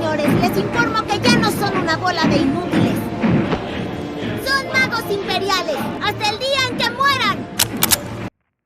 señores, les informo que ya no son una bola de inútiles. Son magos imperiales, hasta el día en que mueran.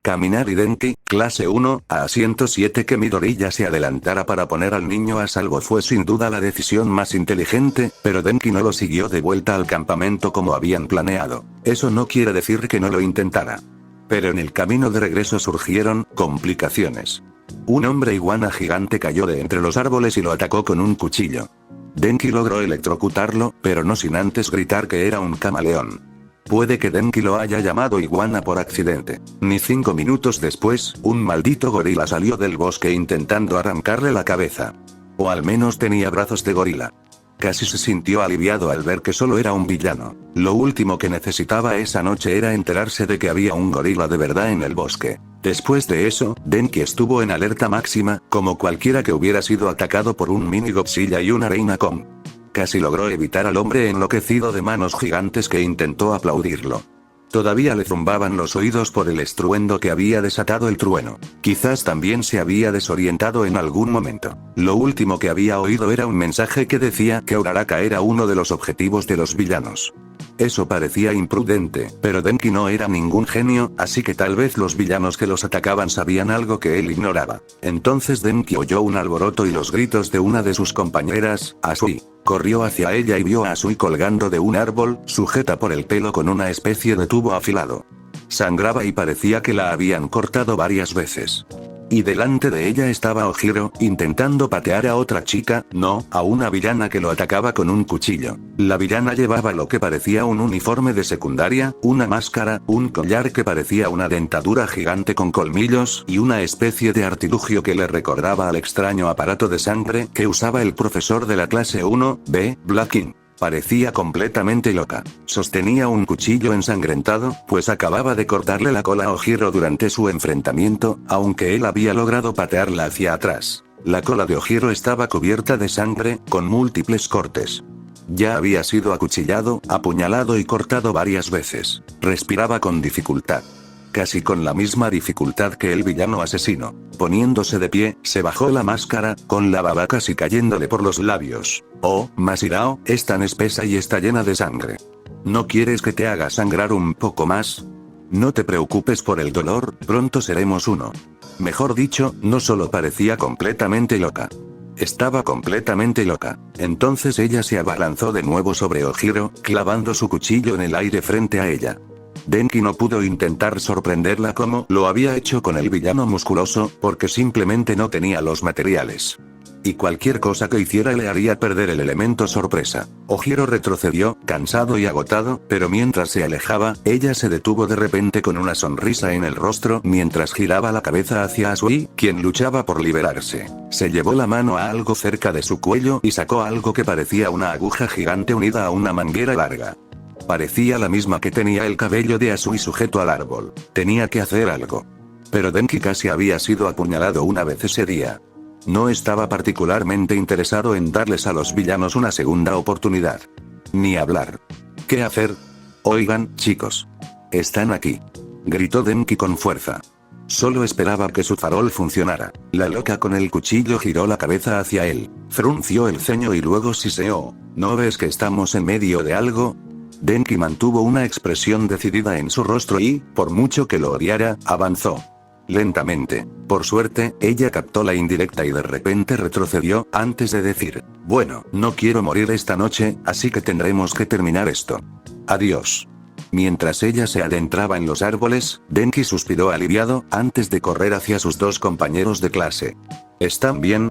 Kaminari Denki, clase 1, a asiento 7. Que Midori ya se adelantara para poner al niño a salvo fue sin duda la decisión más inteligente, pero Denki no lo siguió de vuelta al campamento como habían planeado. Eso no quiere decir que no lo intentara. Pero en el camino de regreso surgieron complicaciones. Un hombre iguana gigante cayó de entre los árboles y lo atacó con un cuchillo. Denki logró electrocutarlo, pero no sin antes gritar que era un camaleón. Puede que Denki lo haya llamado iguana por accidente. Ni 5 minutos después, un maldito gorila salió del bosque intentando arrancarle la cabeza. O al menos tenía brazos de gorila. Casi se sintió aliviado al ver que solo era un villano. Lo último que necesitaba esa noche era enterarse de que había un gorila de verdad en el bosque. Después de eso, Denki estuvo en alerta máxima, como cualquiera que hubiera sido atacado por un mini Godzilla y una reina Kong. Casi logró evitar al hombre enloquecido de manos gigantes que intentó aplaudirlo. Todavía le zumbaban los oídos por el estruendo que había desatado el trueno. Quizás también se había desorientado en algún momento. Lo último que había oído era un mensaje que decía que Uraraka era uno de los objetivos de los villanos. Eso parecía imprudente, pero Denki no era ningún genio, así que tal vez los villanos que los atacaban sabían algo que él ignoraba. Entonces Denki oyó un alboroto y los gritos de una de sus compañeras, Asui. Corrió hacia ella y vio a Asui colgando de un árbol, sujeta por el pelo con una especie de tubo afilado. Sangraba y parecía que la habían cortado varias veces. Y delante de ella estaba Ojiro, intentando patear a otra chica, no, a una villana que lo atacaba con un cuchillo. La villana llevaba lo que parecía un uniforme de secundaria, una máscara, un collar que parecía una dentadura gigante con colmillos, y una especie de artilugio que le recordaba al extraño aparato de sangre que usaba el profesor de la clase 1B, Blacking. Parecía completamente loca. Sostenía un cuchillo ensangrentado, pues acababa de cortarle la cola a Ojiro durante su enfrentamiento, aunque él había logrado patearla hacia atrás. La cola de Ojiro estaba cubierta de sangre, con múltiples cortes. Ya había sido acuchillado, apuñalado y cortado varias veces. Respiraba con dificultad. Casi con la misma dificultad que el villano asesino. Poniéndose de pie, se bajó la máscara, con la baba casi cayéndole por los labios. Oh, Masirao, es tan espesa y está llena de sangre. ¿No quieres que te haga sangrar un poco más? No te preocupes por el dolor, pronto seremos uno. Mejor dicho, no solo parecía completamente loca. Estaba completamente loca. Entonces ella se abalanzó de nuevo sobre Ojiro, clavando su cuchillo en el aire frente a ella. Denki no pudo intentar sorprenderla como lo había hecho con el villano musculoso, porque simplemente no tenía los materiales. Y cualquier cosa que hiciera le haría perder el elemento sorpresa. Ojiro retrocedió, cansado y agotado, pero mientras se alejaba, ella se detuvo de repente con una sonrisa en el rostro mientras giraba la cabeza hacia Asui, quien luchaba por liberarse. Se llevó la mano a algo cerca de su cuello y sacó algo que parecía una aguja gigante unida a una manguera larga. Parecía la misma que tenía el cabello de Asui sujeto al árbol. Tenía que hacer algo. Pero Denki casi había sido apuñalado una vez ese día. No estaba particularmente interesado en darles a los villanos una segunda oportunidad. Ni hablar. ¿Qué hacer? Oigan, chicos. Están aquí. Gritó Denki con fuerza. Solo esperaba que su farol funcionara. La loca con el cuchillo giró la cabeza hacia él. Frunció el ceño y luego siseó. ¿No ves que estamos en medio de algo? Denki mantuvo una expresión decidida en su rostro y, por mucho que lo odiara, avanzó. Lentamente. Por suerte, ella captó la indirecta y de repente retrocedió, antes de decir, bueno, no quiero morir esta noche, así que tendremos que terminar esto. Adiós. Mientras ella se adentraba en los árboles, Denki suspiró aliviado, antes de correr hacia sus dos compañeros de clase. ¿Están bien?,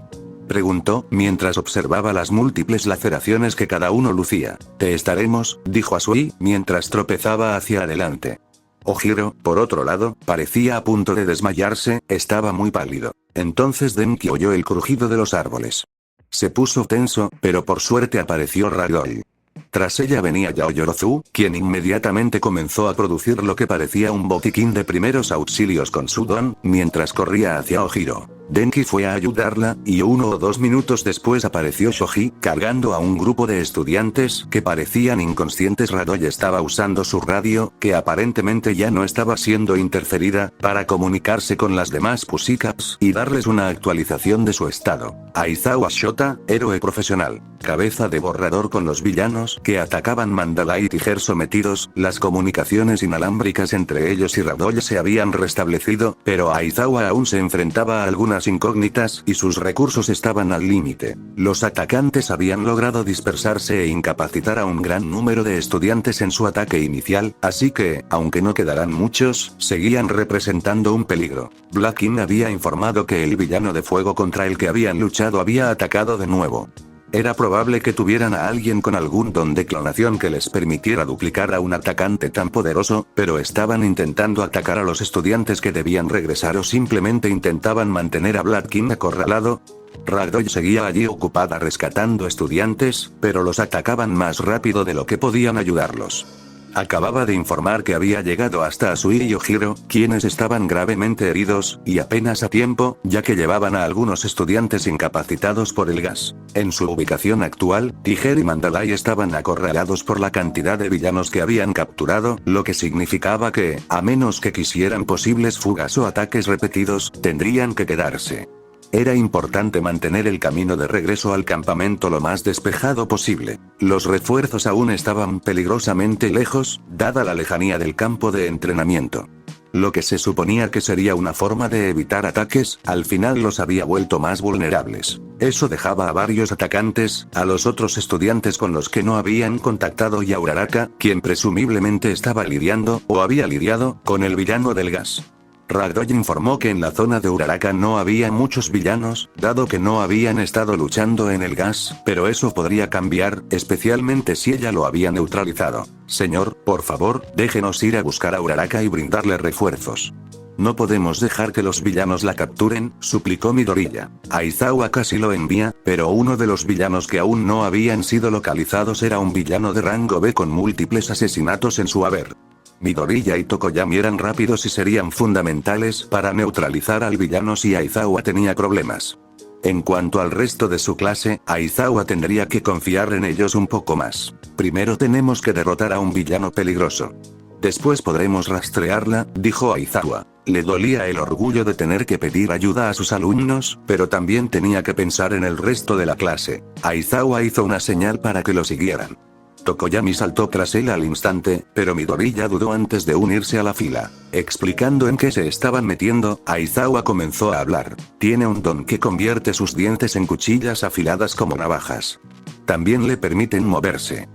preguntó, mientras observaba las múltiples laceraciones que cada uno lucía. Te estaremos, dijo Asui, mientras tropezaba hacia adelante. Ojiro, por otro lado, parecía a punto de desmayarse, estaba muy pálido. Entonces Denki oyó el crujido de los árboles. Se puso tenso, pero por suerte apareció Ragdoll. Tras ella venía Yaoyorozu, quien inmediatamente comenzó a producir lo que parecía un botiquín de primeros auxilios con su don, mientras corría hacia Ojiro. Denki fue a ayudarla, y 1 o 2 minutos después apareció Shoji, cargando a un grupo de estudiantes que parecían inconscientes. Radoy estaba usando su radio, que aparentemente ya no estaba siendo interferida, para comunicarse con las demás Pussycats y darles una actualización de su estado. Aizawa Shota, héroe profesional, cabeza de borrador con los villanos que atacaban Mandalay y Tiger sometidos, las comunicaciones inalámbricas entre ellos y Radoy se habían restablecido, pero Aizawa aún se enfrentaba a algunas incógnitas y sus recursos estaban al límite. Los atacantes habían logrado dispersarse e incapacitar a un gran número de estudiantes en su ataque inicial, así que, aunque no quedaran muchos, seguían representando un peligro. Black King había informado que el villano de fuego contra el que habían luchado había atacado de nuevo. Era probable que tuvieran a alguien con algún don de clonación que les permitiera duplicar a un atacante tan poderoso, pero estaban intentando atacar a los estudiantes que debían regresar o simplemente intentaban mantener a Black King acorralado. Ragdoll seguía allí ocupada rescatando estudiantes, pero los atacaban más rápido de lo que podían ayudarlos. Acababa de informar que había llegado hasta Asui y Ojiro, quienes estaban gravemente heridos, y apenas a tiempo, ya que llevaban a algunos estudiantes incapacitados por el gas. En su ubicación actual, Tiger y Mandalay estaban acorralados por la cantidad de villanos que habían capturado, lo que significaba que, a menos que quisieran posibles fugas o ataques repetidos, tendrían que quedarse. Era importante mantener el camino de regreso al campamento lo más despejado posible. Los refuerzos aún estaban peligrosamente lejos, dada la lejanía del campo de entrenamiento. Lo que se suponía que sería una forma de evitar ataques, al final los había vuelto más vulnerables. Eso dejaba a varios atacantes, a los otros estudiantes con los que no habían contactado y a Uraraka, quien presumiblemente estaba lidiando, o había lidiado, con el villano del gas. Ragdoll informó que en la zona de Uraraka no había muchos villanos, dado que no habían estado luchando en el gas, pero eso podría cambiar, especialmente si ella lo había neutralizado. Señor, por favor, déjenos ir a buscar a Uraraka y brindarle refuerzos. No podemos dejar que los villanos la capturen, suplicó Midoriya. Aizawa casi lo envía, pero uno de los villanos que aún no habían sido localizados era un villano de rango B con múltiples asesinatos en su haber. Midoriya y Tokoyami eran rápidos y serían fundamentales para neutralizar al villano si Aizawa tenía problemas. En cuanto al resto de su clase, Aizawa tendría que confiar en ellos un poco más. Primero tenemos que derrotar a un villano peligroso. Después podremos rastrearla, dijo Aizawa. Le dolía el orgullo de tener que pedir ayuda a sus alumnos, pero también tenía que pensar en el resto de la clase. Aizawa hizo una señal para que lo siguieran. Tokoyami saltó tras él al instante, pero Midoriya dudó antes de unirse a la fila. Explicando en qué se estaban metiendo, Aizawa comenzó a hablar. Tiene un don que convierte sus dientes en cuchillas afiladas como navajas. También le permiten moverse.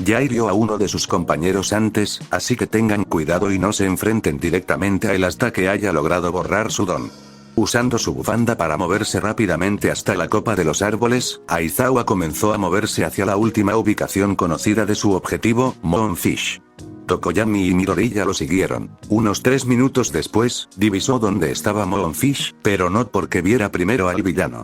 Ya hirió a uno de sus compañeros antes, así que tengan cuidado y no se enfrenten directamente a él hasta que haya logrado borrar su don. Usando su bufanda para moverse rápidamente hasta la copa de los árboles, Aizawa comenzó a moverse hacia la última ubicación conocida de su objetivo, Moonfish. Tokoyami y Midoriya lo siguieron. Unos 3 minutos después, divisó dónde estaba Moonfish, pero no porque viera primero al villano.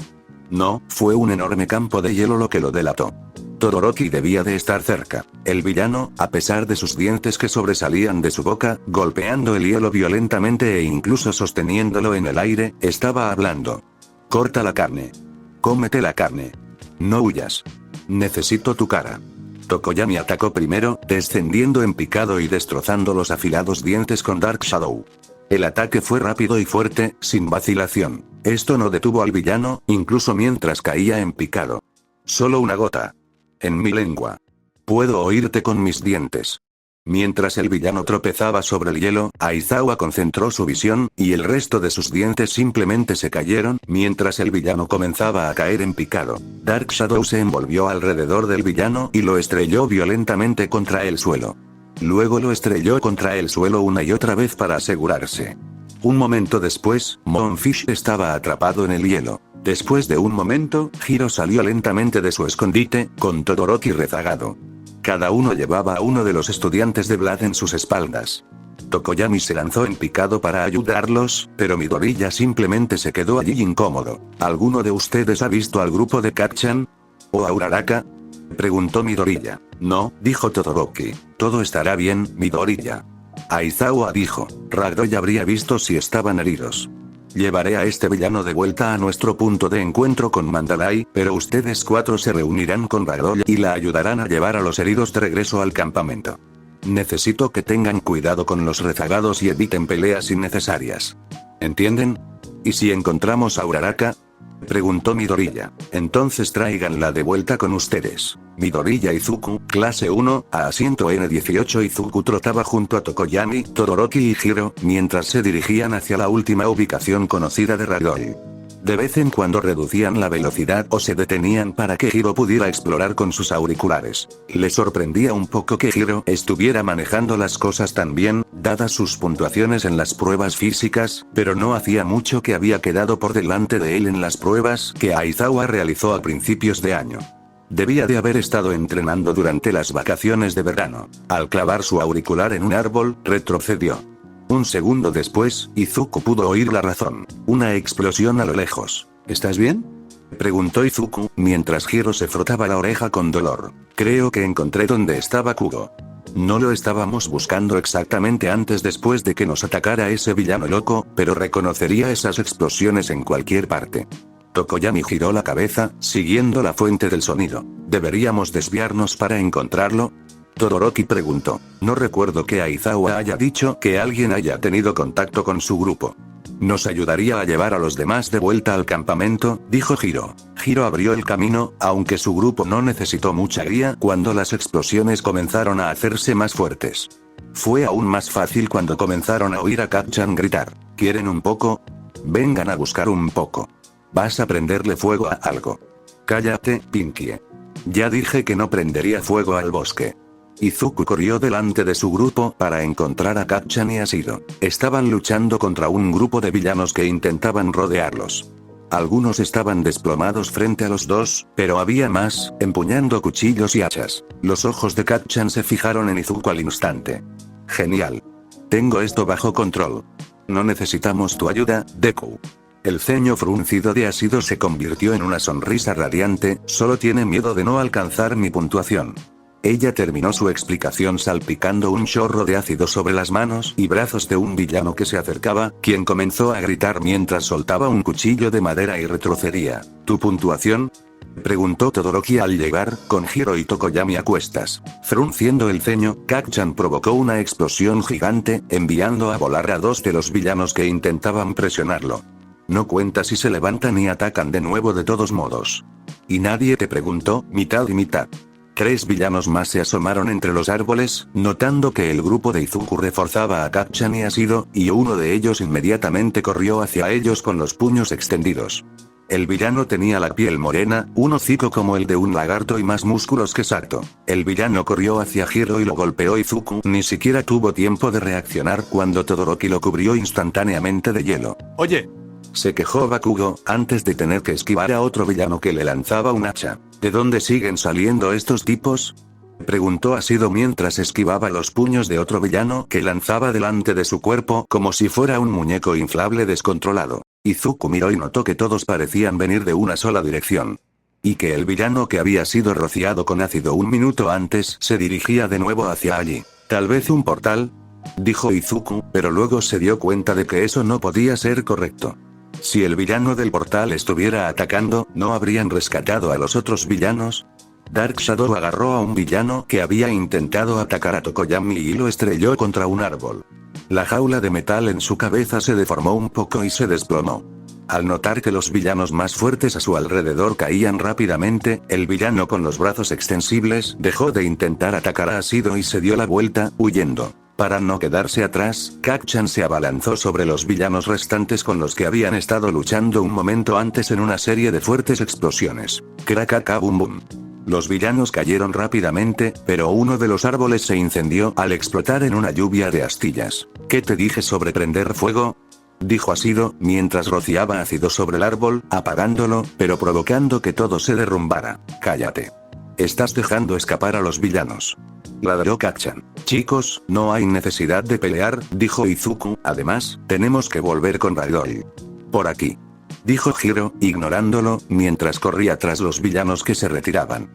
No, fue un enorme campo de hielo lo que lo delató. Todoroki debía de estar cerca. El villano, a pesar de sus dientes que sobresalían de su boca, golpeando el hielo violentamente e incluso sosteniéndolo en el aire, estaba hablando. Corta la carne. Cómete la carne. No huyas. Necesito tu cara. Tokoyami atacó primero, descendiendo en picado y destrozando los afilados dientes con Dark Shadow. El ataque fue rápido y fuerte, sin vacilación. Esto no detuvo al villano, incluso mientras caía en picado. Solo una gota. En mi lengua. Puedo oírte con mis dientes. Mientras el villano tropezaba sobre el hielo, Aizawa concentró su visión, y el resto de sus dientes simplemente se cayeron, mientras el villano comenzaba a caer en picado. Dark Shadow se envolvió alrededor del villano y lo estrelló violentamente contra el suelo. Luego lo estrelló contra el suelo una y otra vez para asegurarse. Un momento después, Moonfish estaba atrapado en el hielo. Después de un momento, Hiro salió lentamente de su escondite, con Todoroki rezagado. Cada uno llevaba a uno de los estudiantes de Blood en sus espaldas. Tokoyami se lanzó en picado para ayudarlos, pero Midoriya simplemente se quedó allí incómodo. ¿Alguno de ustedes ha visto al grupo de Kacchan? ¿O a Uraraka?, preguntó Midoriya. No, dijo Todoroki. Todo estará bien, Midoriya. Aizawa dijo. Ragdoll habría visto si estaban heridos. Llevaré a este villano de vuelta a nuestro punto de encuentro con Mandalay, pero ustedes 4 se reunirán con Ragdoll y la ayudarán a llevar a los heridos de regreso al campamento. Necesito que tengan cuidado con los rezagados y eviten peleas innecesarias. ¿Entienden? ¿Y si encontramos a Uraraka?, preguntó Midoriya. Entonces tráiganla de vuelta con ustedes. Midoriya Izuku, clase 1, a asiento N18. Izuku trotaba junto a Tokoyami, Todoroki y Hiro, mientras se dirigían hacia la última ubicación conocida de Ragdoll. De vez en cuando reducían la velocidad o se detenían para que Hiro pudiera explorar con sus auriculares. Le sorprendía un poco que Hiro estuviera manejando las cosas tan bien, dadas sus puntuaciones en las pruebas físicas, pero no hacía mucho que había quedado por delante de él en las pruebas que Aizawa realizó a principios de año. Debía de haber estado entrenando durante las vacaciones de verano. Al clavar su auricular en un árbol, retrocedió. Un segundo después, Izuku pudo oír la razón. Una explosión a lo lejos. ¿Estás bien?, preguntó Izuku, mientras Hiro se frotaba la oreja con dolor. Creo que encontré dónde estaba Kugo. No lo estábamos buscando exactamente después de que nos atacara ese villano loco, pero reconocería esas explosiones en cualquier parte. Tokoyami giró la cabeza, siguiendo la fuente del sonido. ¿Deberíamos desviarnos para encontrarlo?, Todoroki preguntó. No recuerdo que Aizawa haya dicho que alguien haya tenido contacto con su grupo. Nos ayudaría a llevar a los demás de vuelta al campamento, dijo Hiro. Hiro abrió el camino, aunque su grupo no necesitó mucha guía cuando las explosiones comenzaron a hacerse más fuertes. Fue aún más fácil cuando comenzaron a oír a Kacchan gritar. ¿Quieren un poco? Vengan a buscar un poco. Vas a prenderle fuego a algo. Cállate, Pinkie. Ya dije que no prendería fuego al bosque. Izuku corrió delante de su grupo para encontrar a Kacchan y a Shiro. Estaban luchando contra un grupo de villanos que intentaban rodearlos. Algunos estaban desplomados frente a los dos, pero había más, empuñando cuchillos y hachas. Los ojos de Kacchan se fijaron en Izuku al instante. Genial. Tengo esto bajo control. No necesitamos tu ayuda, Deku. El ceño fruncido de Ashido se convirtió en una sonrisa radiante. Solo tiene miedo de no alcanzar mi puntuación. Ella terminó su explicación salpicando un chorro de ácido sobre las manos y brazos de un villano que se acercaba, quien comenzó a gritar mientras soltaba un cuchillo de madera y retrocedía. ¿Tu puntuación?, preguntó Todoroki al llegar, con Hiro y Tokoyami a cuestas. Frunciendo el ceño, Kacchan provocó una explosión gigante, enviando a volar a 2 de los villanos que intentaban presionarlo. No cuenta si se levantan y atacan de nuevo de todos modos. ¿Y nadie te preguntó, mitad y mitad? 3 villanos más se asomaron entre los árboles, notando que el grupo de Izuku reforzaba a Kacchan y a Shiro, y uno de ellos inmediatamente corrió hacia ellos con los puños extendidos. El villano tenía la piel morena, un hocico como el de un lagarto y más músculos que Sato. El villano corrió hacia Hiro y lo golpeó. Izuku ni siquiera tuvo tiempo de reaccionar cuando Todoroki lo cubrió instantáneamente de hielo. Oye, se quejó Bakugo, antes de tener que esquivar a otro villano que le lanzaba un hacha. ¿De dónde siguen saliendo estos tipos?, preguntó Ashido mientras esquivaba los puños de otro villano que lanzaba delante de su cuerpo como si fuera un muñeco inflable descontrolado. Izuku miró y notó que todos parecían venir de una sola dirección. Y que el villano que había sido rociado con ácido un minuto antes se dirigía de nuevo hacia allí. ¿Tal vez un portal?, dijo Izuku, pero luego se dio cuenta de que eso no podía ser correcto. Si el villano del portal estuviera atacando, ¿no habrían rescatado a los otros villanos? Dark Shadow agarró a un villano que había intentado atacar a Tokoyami y lo estrelló contra un árbol. La jaula de metal en su cabeza se deformó un poco y se desplomó. Al notar que los villanos más fuertes a su alrededor caían rápidamente, el villano con los brazos extensibles dejó de intentar atacar a Ashido y se dio la vuelta, huyendo. Para no quedarse atrás, Kacchan se abalanzó sobre los villanos restantes con los que habían estado luchando un momento antes en una serie de fuertes explosiones. Krakaka bum bum. Los villanos cayeron rápidamente, pero uno de los árboles se incendió al explotar en una lluvia de astillas. ¿Qué te dije sobre prender fuego?, dijo Ashido, mientras rociaba ácido sobre el árbol, apagándolo, pero provocando que todo se derrumbara. Cállate. Estás dejando escapar a los villanos. Ladró Kacchan. Chicos, no hay necesidad de pelear, dijo Izuku, además, tenemos que volver con Ragdoll. Por aquí. Dijo Hiro, ignorándolo, mientras corría tras los villanos que se retiraban.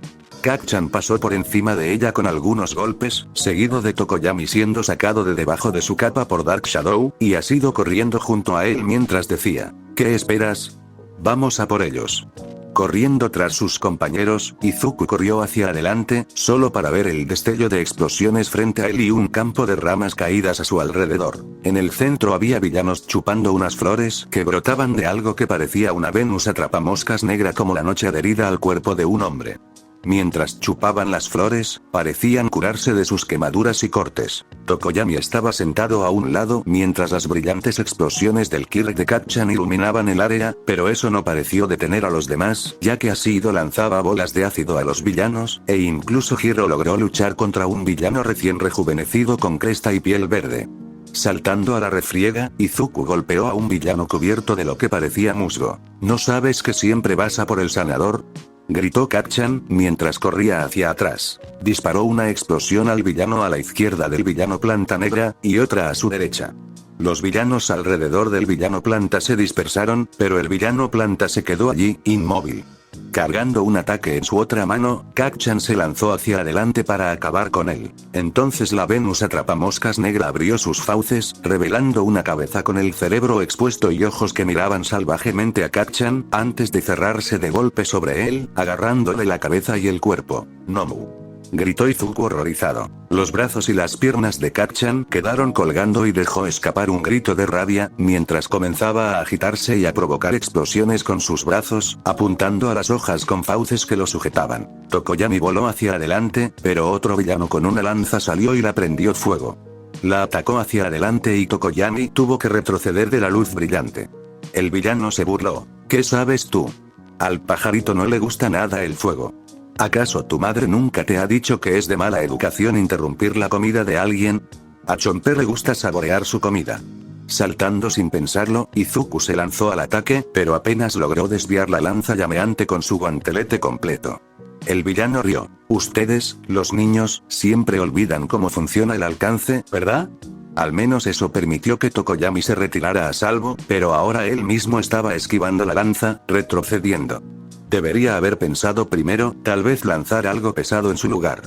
Kacchan pasó por encima de ella con algunos golpes, seguido de Tokoyami siendo sacado de debajo de su capa por Dark Shadow, y ha ido corriendo junto a él mientras decía, ¿qué esperas? Vamos a por ellos. Corriendo tras sus compañeros, Izuku corrió hacia adelante, solo para ver el destello de explosiones frente a él y un campo de ramas caídas a su alrededor. En el centro había villanos chupando unas flores que brotaban de algo que parecía una Venus atrapamoscas negra como la noche adherida al cuerpo de un hombre. Mientras chupaban las flores, parecían curarse de sus quemaduras y cortes. Tokoyami estaba sentado a un lado mientras las brillantes explosiones del Kirk de Kacchan iluminaban el área, pero eso no pareció detener a los demás, ya que Ashido lanzaba bolas de ácido a los villanos, e incluso Hiro logró luchar contra un villano recién rejuvenecido con cresta y piel verde. Saltando a la refriega, Izuku golpeó a un villano cubierto de lo que parecía musgo. ¿No sabes que siempre vas a por el sanador?, gritó Kacchan, mientras corría hacia atrás. Disparó una explosión al villano a la izquierda del villano Planta Negra, y otra a su derecha. Los villanos alrededor del villano Planta se dispersaron, pero el villano Planta se quedó allí, inmóvil. Cargando un ataque en su otra mano, Kacchan se lanzó hacia adelante para acabar con él. Entonces la Venus atrapamoscas negra abrió sus fauces, revelando una cabeza con el cerebro expuesto y ojos que miraban salvajemente a Kacchan, antes de cerrarse de golpe sobre él, agarrándole la cabeza y el cuerpo. Nomu, gritó Izuku horrorizado. Los brazos y las piernas de Kacchan quedaron colgando y dejó escapar un grito de rabia, mientras comenzaba a agitarse y a provocar explosiones con sus brazos, apuntando a las hojas con fauces que lo sujetaban. Tokoyami voló hacia adelante, pero otro villano con una lanza salió y la prendió fuego. La atacó hacia adelante y Tokoyami tuvo que retroceder de la luz brillante. El villano se burló. ¿Qué sabes tú? Al pajarito no le gusta nada el fuego. ¿Acaso tu madre nunca te ha dicho que es de mala educación interrumpir la comida de alguien? A Chomper le gusta saborear su comida. Saltando sin pensarlo, Izuku se lanzó al ataque, pero apenas logró desviar la lanza llameante con su guantelete completo. El villano rió. Ustedes, los niños, siempre olvidan cómo funciona el alcance, ¿verdad? Al menos eso permitió que Tokoyami se retirara a salvo, pero ahora él mismo estaba esquivando la lanza, retrocediendo. Debería haber pensado primero, tal vez lanzar algo pesado en su lugar.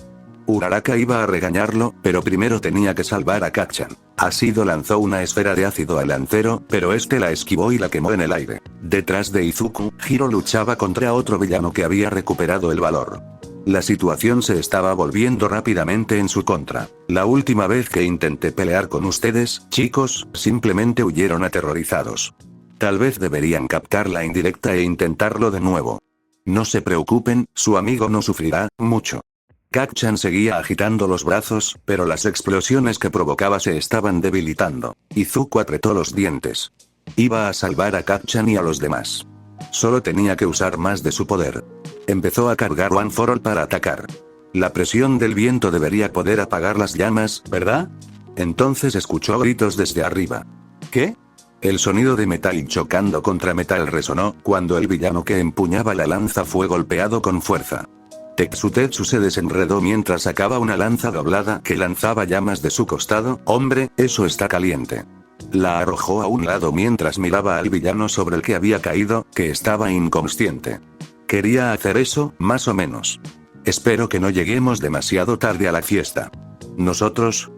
Uraraka iba a regañarlo, pero primero tenía que salvar a Kacchan. Ashido lanzó una esfera de ácido al lancero, pero este la esquivó y la quemó en el aire. Detrás de Izuku, Hiro luchaba contra otro villano que había recuperado el valor. La situación se estaba volviendo rápidamente en su contra. La última vez que intenté pelear con ustedes, chicos, simplemente huyeron aterrorizados. Tal vez deberían captar la indirecta e intentarlo de nuevo. No se preocupen, su amigo no sufrirá mucho. Kacchan seguía agitando los brazos, pero las explosiones que provocaba se estaban debilitando. Izuku apretó los dientes. Iba a salvar a Kacchan y a los demás. Solo tenía que usar más de su poder. Empezó a cargar One for All para atacar. La presión del viento debería poder apagar las llamas, ¿verdad? Entonces escuchó gritos desde arriba. ¿Qué? El sonido de metal chocando contra metal resonó, cuando el villano que empuñaba la lanza fue golpeado con fuerza. Tetsu se desenredó mientras sacaba una lanza doblada que lanzaba llamas de su costado. Hombre, eso está caliente. La arrojó a un lado mientras miraba al villano sobre el que había caído, que estaba inconsciente. Quería hacer eso, más o menos. Espero que no lleguemos demasiado tarde a la fiesta. ¿Nosotros?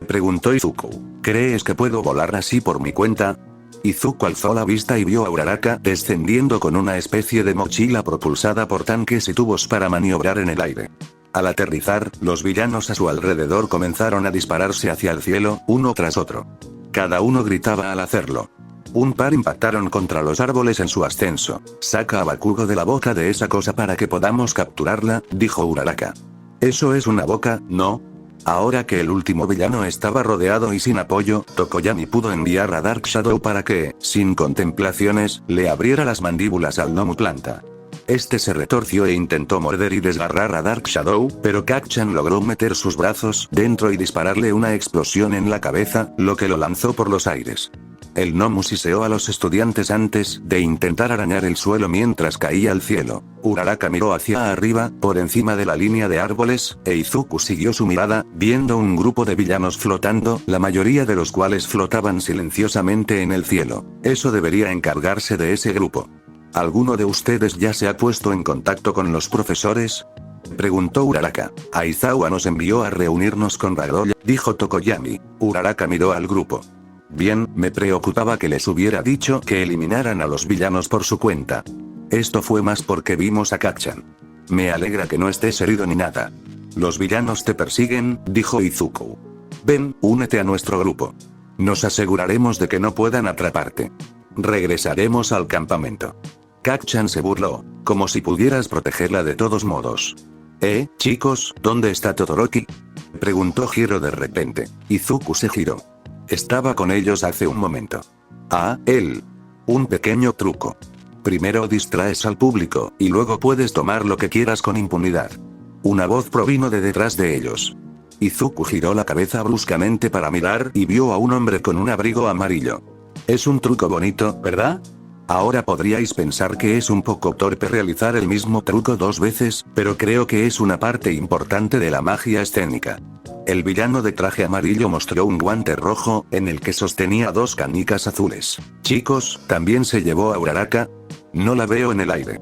Preguntó Izuku. ¿Crees que puedo volar así por mi cuenta? Izuku alzó la vista y vio a Uraraka descendiendo con una especie de mochila propulsada por tanques y tubos para maniobrar en el aire. Al aterrizar, los villanos a su alrededor comenzaron a dispararse hacia el cielo, uno tras otro. Cada uno gritaba al hacerlo. Un par impactaron contra los árboles en su ascenso. Saca a Bakugo de la boca de esa cosa para que podamos capturarla, dijo Uraraka. ¿Eso es una boca, no? Ahora que el último villano estaba rodeado y sin apoyo, Tokoyami pudo enviar a Dark Shadow para que, sin contemplaciones, le abriera las mandíbulas al Nomu Planta. Este se retorció e intentó morder y desgarrar a Dark Shadow, pero Kacchan logró meter sus brazos dentro y dispararle una explosión en la cabeza, lo que lo lanzó por los aires. El Nomu siseó a los estudiantes antes de intentar arañar el suelo mientras caía al cielo. Uraraka miró hacia arriba, por encima de la línea de árboles, e Izuku siguió su mirada, viendo un grupo de villanos flotando, la mayoría de los cuales flotaban silenciosamente en el cielo. Eso debería encargarse de ese grupo. ¿Alguno de ustedes ya se ha puesto en contacto con los profesores? Preguntó Uraraka. Aizawa nos envió a reunirnos con Radoya, dijo Tokoyami. Uraraka miró al grupo. Bien, me preocupaba que les hubiera dicho que eliminaran a los villanos por su cuenta. Esto fue más porque vimos a Kacchan. Me alegra que no estés herido ni nada. Los villanos te persiguen, dijo Izuku. Ven, únete a nuestro grupo. Nos aseguraremos de que no puedan atraparte. Regresaremos al campamento. Kacchan se burló, como si pudieras protegerla de todos modos. Chicos, ¿dónde está Todoroki? Preguntó Hiro de repente. Izuku se giró. Estaba con ellos hace un momento. Ah, él. Un pequeño truco. Primero distraes al público, y luego puedes tomar lo que quieras con impunidad. Una voz provino de detrás de ellos. Izuku giró la cabeza bruscamente para mirar y vio a un hombre con un abrigo amarillo. Es un truco bonito, ¿verdad? Ahora podríais pensar que es un poco torpe realizar el mismo truco 2 veces, pero creo que es una parte importante de la magia escénica. El villano de traje amarillo mostró un guante rojo, en el que sostenía 2 canicas azules. Chicos, ¿también se llevó a Uraraka? No la veo en el aire.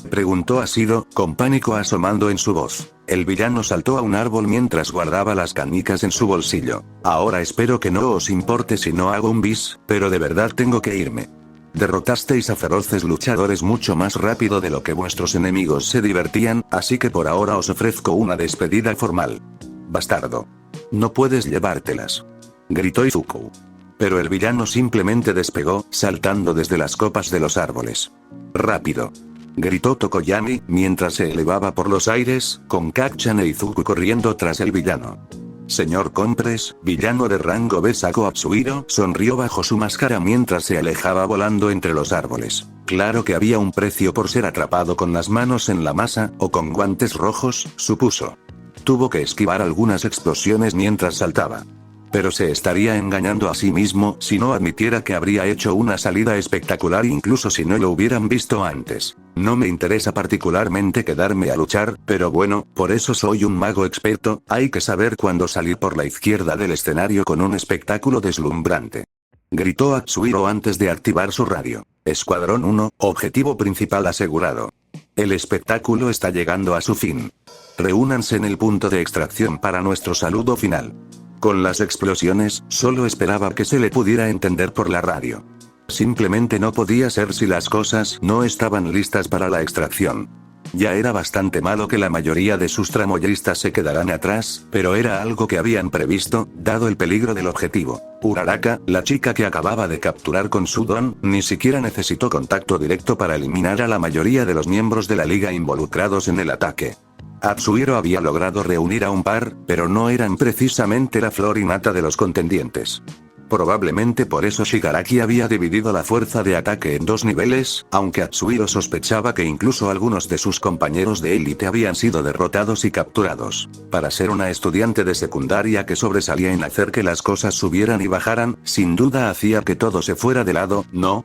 Preguntó Ashido, con pánico asomando en su voz. El villano saltó a un árbol mientras guardaba las canicas en su bolsillo. Ahora espero que no os importe si no hago un bis, pero de verdad tengo que irme. Derrotasteis a feroces luchadores mucho más rápido de lo que vuestros enemigos se divertían, así que por ahora os ofrezco una despedida formal. Bastardo. No puedes llevártelas. Gritó Izuku. Pero el villano simplemente despegó, saltando desde las copas de los árboles. Rápido. Gritó Tokoyami, mientras se elevaba por los aires, con Kacchan e Izuku corriendo tras el villano. Señor Compres, villano de rango B, Sako Atsuhiro, sonrió bajo su máscara mientras se alejaba volando entre los árboles. Claro que había un precio por ser atrapado con las manos en la masa, o con guantes rojos, supuso. Tuvo que esquivar algunas explosiones mientras saltaba. Pero se estaría engañando a sí mismo si no admitiera que habría hecho una salida espectacular incluso si no lo hubieran visto antes. No me interesa particularmente quedarme a luchar, pero bueno, por eso soy un mago experto, hay que saber cuándo salir por la izquierda del escenario con un espectáculo deslumbrante. Gritó Atsuhiro antes de activar su radio. Escuadrón 1, objetivo principal asegurado. El espectáculo está llegando a su fin. Reúnanse en el punto de extracción para nuestro saludo final. Con las explosiones, solo esperaba que se le pudiera entender por la radio. Simplemente no podía ser si las cosas no estaban listas para la extracción. Ya era bastante malo que la mayoría de sus tramoyistas se quedaran atrás, pero era algo que habían previsto, dado el peligro del objetivo. Uraraka, la chica que acababa de capturar con su don, ni siquiera necesitó contacto directo para eliminar a la mayoría de los miembros de la liga involucrados en el ataque. Atsuhiro había logrado reunir a un par, pero no eran precisamente la flor y nata de los contendientes. Probablemente por eso Shigaraki había dividido la fuerza de ataque en 2 niveles, aunque Atsuhiro sospechaba que incluso algunos de sus compañeros de élite habían sido derrotados y capturados. Para ser una estudiante de secundaria que sobresalía en hacer que las cosas subieran y bajaran, sin duda hacía que todo se fuera de lado, ¿no?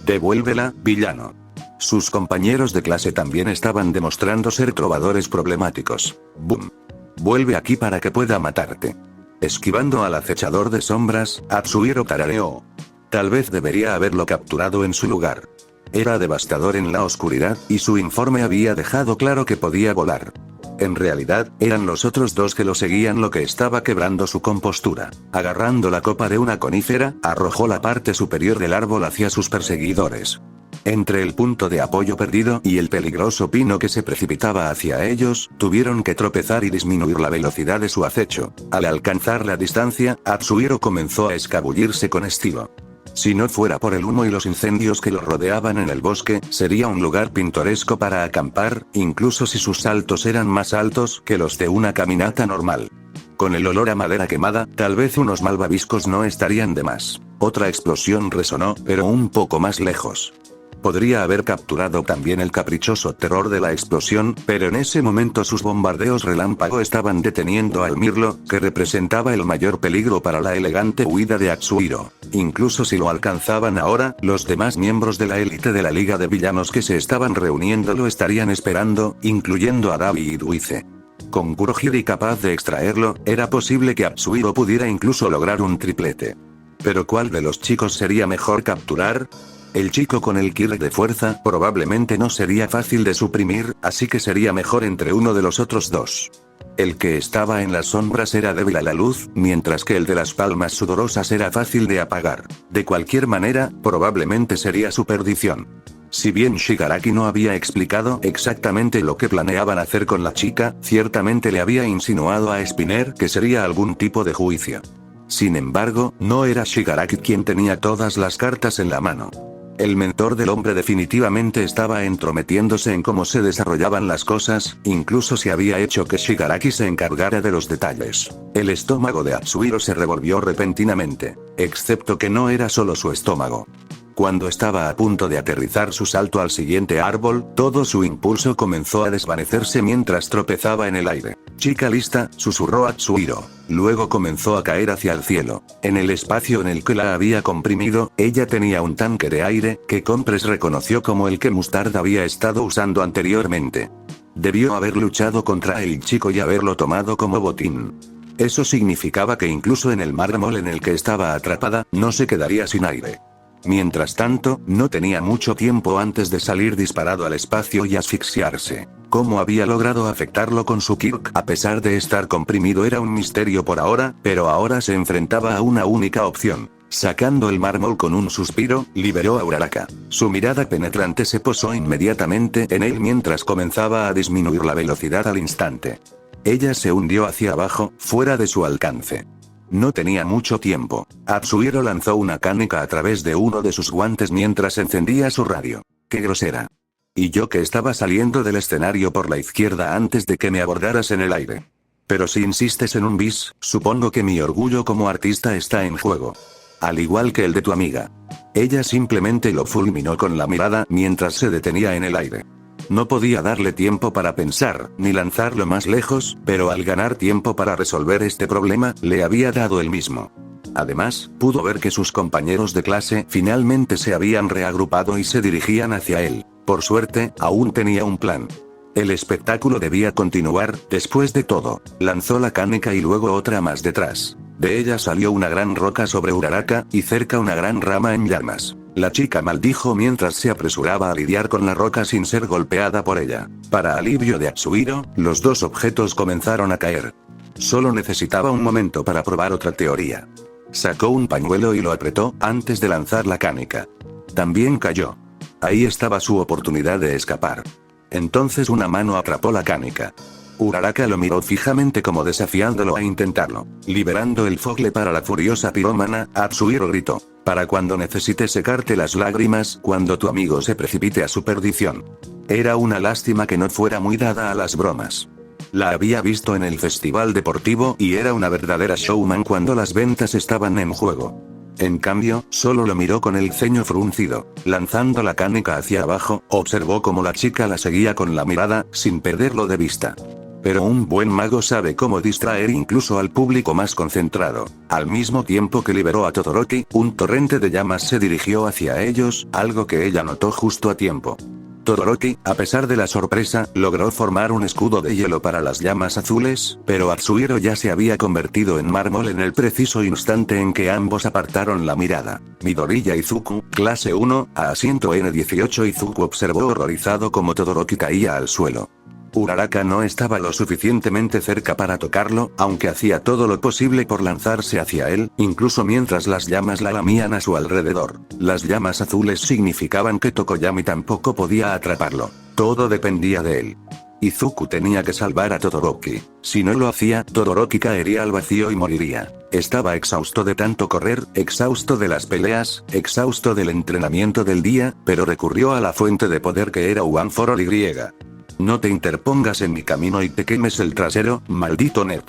Devuélvela, villano. Sus compañeros de clase también estaban demostrando ser trovadores problemáticos. Boom. Vuelve aquí para que pueda matarte. Esquivando al acechador de sombras, Atsuhiro tarareó. Tal vez debería haberlo capturado en su lugar. Era devastador en la oscuridad, y su informe había dejado claro que podía volar. En realidad, eran los otros 2 que lo seguían lo que estaba quebrando su compostura. Agarrando la copa de una conífera, arrojó la parte superior del árbol hacia sus perseguidores. Entre el punto de apoyo perdido y el peligroso pino que se precipitaba hacia ellos, tuvieron que tropezar y disminuir la velocidad de su acecho. Al alcanzar la distancia, Atsuhiro comenzó a escabullirse con estilo. Si no fuera por el humo y los incendios que lo rodeaban en el bosque, sería un lugar pintoresco para acampar, incluso si sus saltos eran más altos que los de una caminata normal. Con el olor a madera quemada, tal vez unos malvaviscos no estarían de más. Otra explosión resonó, pero un poco más lejos. Podría haber capturado también el caprichoso terror de la explosión, pero en ese momento sus bombardeos relámpago estaban deteniendo al mirlo, que representaba el mayor peligro para la elegante huida de Atsuhiro. Incluso si lo alcanzaban ahora, los demás miembros de la élite de la liga de villanos que se estaban reuniendo lo estarían esperando, incluyendo a Dabi y Duice. Con Kurohige capaz de extraerlo, era posible que Atsuhiro pudiera incluso lograr un triplete. ¿Pero cuál de los chicos sería mejor capturar? El chico con el Kirk de fuerza probablemente no sería fácil de suprimir, así que sería mejor entre uno de los otros dos. El que estaba en las sombras era débil a la luz, mientras que el de las palmas sudorosas era fácil de apagar. De cualquier manera, probablemente sería su perdición. Si bien Shigaraki no había explicado exactamente lo que planeaban hacer con la chica, ciertamente le había insinuado a Spinner que sería algún tipo de juicio. Sin embargo, no era Shigaraki quien tenía todas las cartas en la mano. El mentor del hombre definitivamente estaba entrometiéndose en cómo se desarrollaban las cosas, incluso si había hecho que Shigaraki se encargara de los detalles. El estómago de Atsuhiro se revolvió repentinamente. Excepto que no era solo su estómago. Cuando estaba a punto de aterrizar su salto al siguiente árbol, todo su impulso comenzó a desvanecerse mientras tropezaba en el aire. «Chica lista», susurró Atsuhiro. Luego comenzó a caer hacia el cielo. En el espacio en el que la había comprimido, ella tenía un tanque de aire, que Compress reconoció como el que Mustard había estado usando anteriormente. Debió haber luchado contra el chico y haberlo tomado como botín. Eso significaba que incluso en el mármol en el que estaba atrapada, no se quedaría sin aire. Mientras tanto, no tenía mucho tiempo antes de salir disparado al espacio y asfixiarse. Cómo había logrado afectarlo con su Kirk a pesar de estar comprimido era un misterio por ahora, pero ahora se enfrentaba a una única opción. Sacando el mármol con un suspiro, liberó a Uraraka. Su mirada penetrante se posó inmediatamente en él mientras comenzaba a disminuir la velocidad al instante. Ella se hundió hacia abajo, fuera de su alcance. No tenía mucho tiempo. Atsuhiro lanzó una canica a través de uno de sus guantes mientras encendía su radio. ¡Qué grosera! Y yo que estaba saliendo del escenario por la izquierda antes de que me abordaras en el aire. Pero si insistes en un bis, supongo que mi orgullo como artista está en juego. Al igual que el de tu amiga. Ella simplemente lo fulminó con la mirada mientras se detenía en el aire. No podía darle tiempo para pensar, ni lanzarlo más lejos, pero al ganar tiempo para resolver este problema, le había dado el mismo. Además, pudo ver que sus compañeros de clase finalmente se habían reagrupado y se dirigían hacia él. Por suerte, aún tenía un plan. El espectáculo debía continuar, después de todo. Lanzó la canica y luego otra más detrás. De ella salió una gran roca sobre Uraraka, y cerca una gran rama en llamas. La chica maldijo mientras se apresuraba a lidiar con la roca sin ser golpeada por ella. Para alivio de Atsuhiro, los dos objetos comenzaron a caer. Solo necesitaba un momento para probar otra teoría. Sacó un pañuelo y lo apretó, antes de lanzar la canica. También cayó. Ahí estaba su oportunidad de escapar. Entonces una mano atrapó la canica. Uraraka lo miró fijamente como desafiándolo a intentarlo. Liberando el fogle para la furiosa pirómana, Atsuhiro gritó. Para cuando necesites secarte las lágrimas, cuando tu amigo se precipite a su perdición. Era una lástima que no fuera muy dada a las bromas. La había visto en el festival deportivo y era una verdadera showman cuando las ventas estaban en juego. En cambio, solo lo miró con el ceño fruncido. Lanzando la canica hacia abajo, observó cómo la chica la seguía con la mirada, sin perderlo de vista. Pero un buen mago sabe cómo distraer incluso al público más concentrado. Al mismo tiempo que liberó a Todoroki, un torrente de llamas se dirigió hacia ellos, algo que ella notó justo a tiempo. Todoroki, a pesar de la sorpresa, logró formar un escudo de hielo para las llamas azules, pero Atsuhiro ya se había convertido en mármol en el preciso instante en que ambos apartaron la mirada. Midori y Izuku, clase 1, a asiento N18. Izuku observó horrorizado como Todoroki caía al suelo. Uraraka no estaba lo suficientemente cerca para tocarlo, aunque hacía todo lo posible por lanzarse hacia él, incluso mientras las llamas la lamían a su alrededor. Las llamas azules significaban que Tokoyami tampoco podía atraparlo. Todo dependía de él. Izuku tenía que salvar a Todoroki. Si no lo hacía, Todoroki caería al vacío y moriría. Estaba exhausto de tanto correr, exhausto de las peleas, exhausto del entrenamiento del día, pero recurrió a la fuente de poder que era One for All Y. No te interpongas en mi camino y te quemes el trasero, maldito nerd.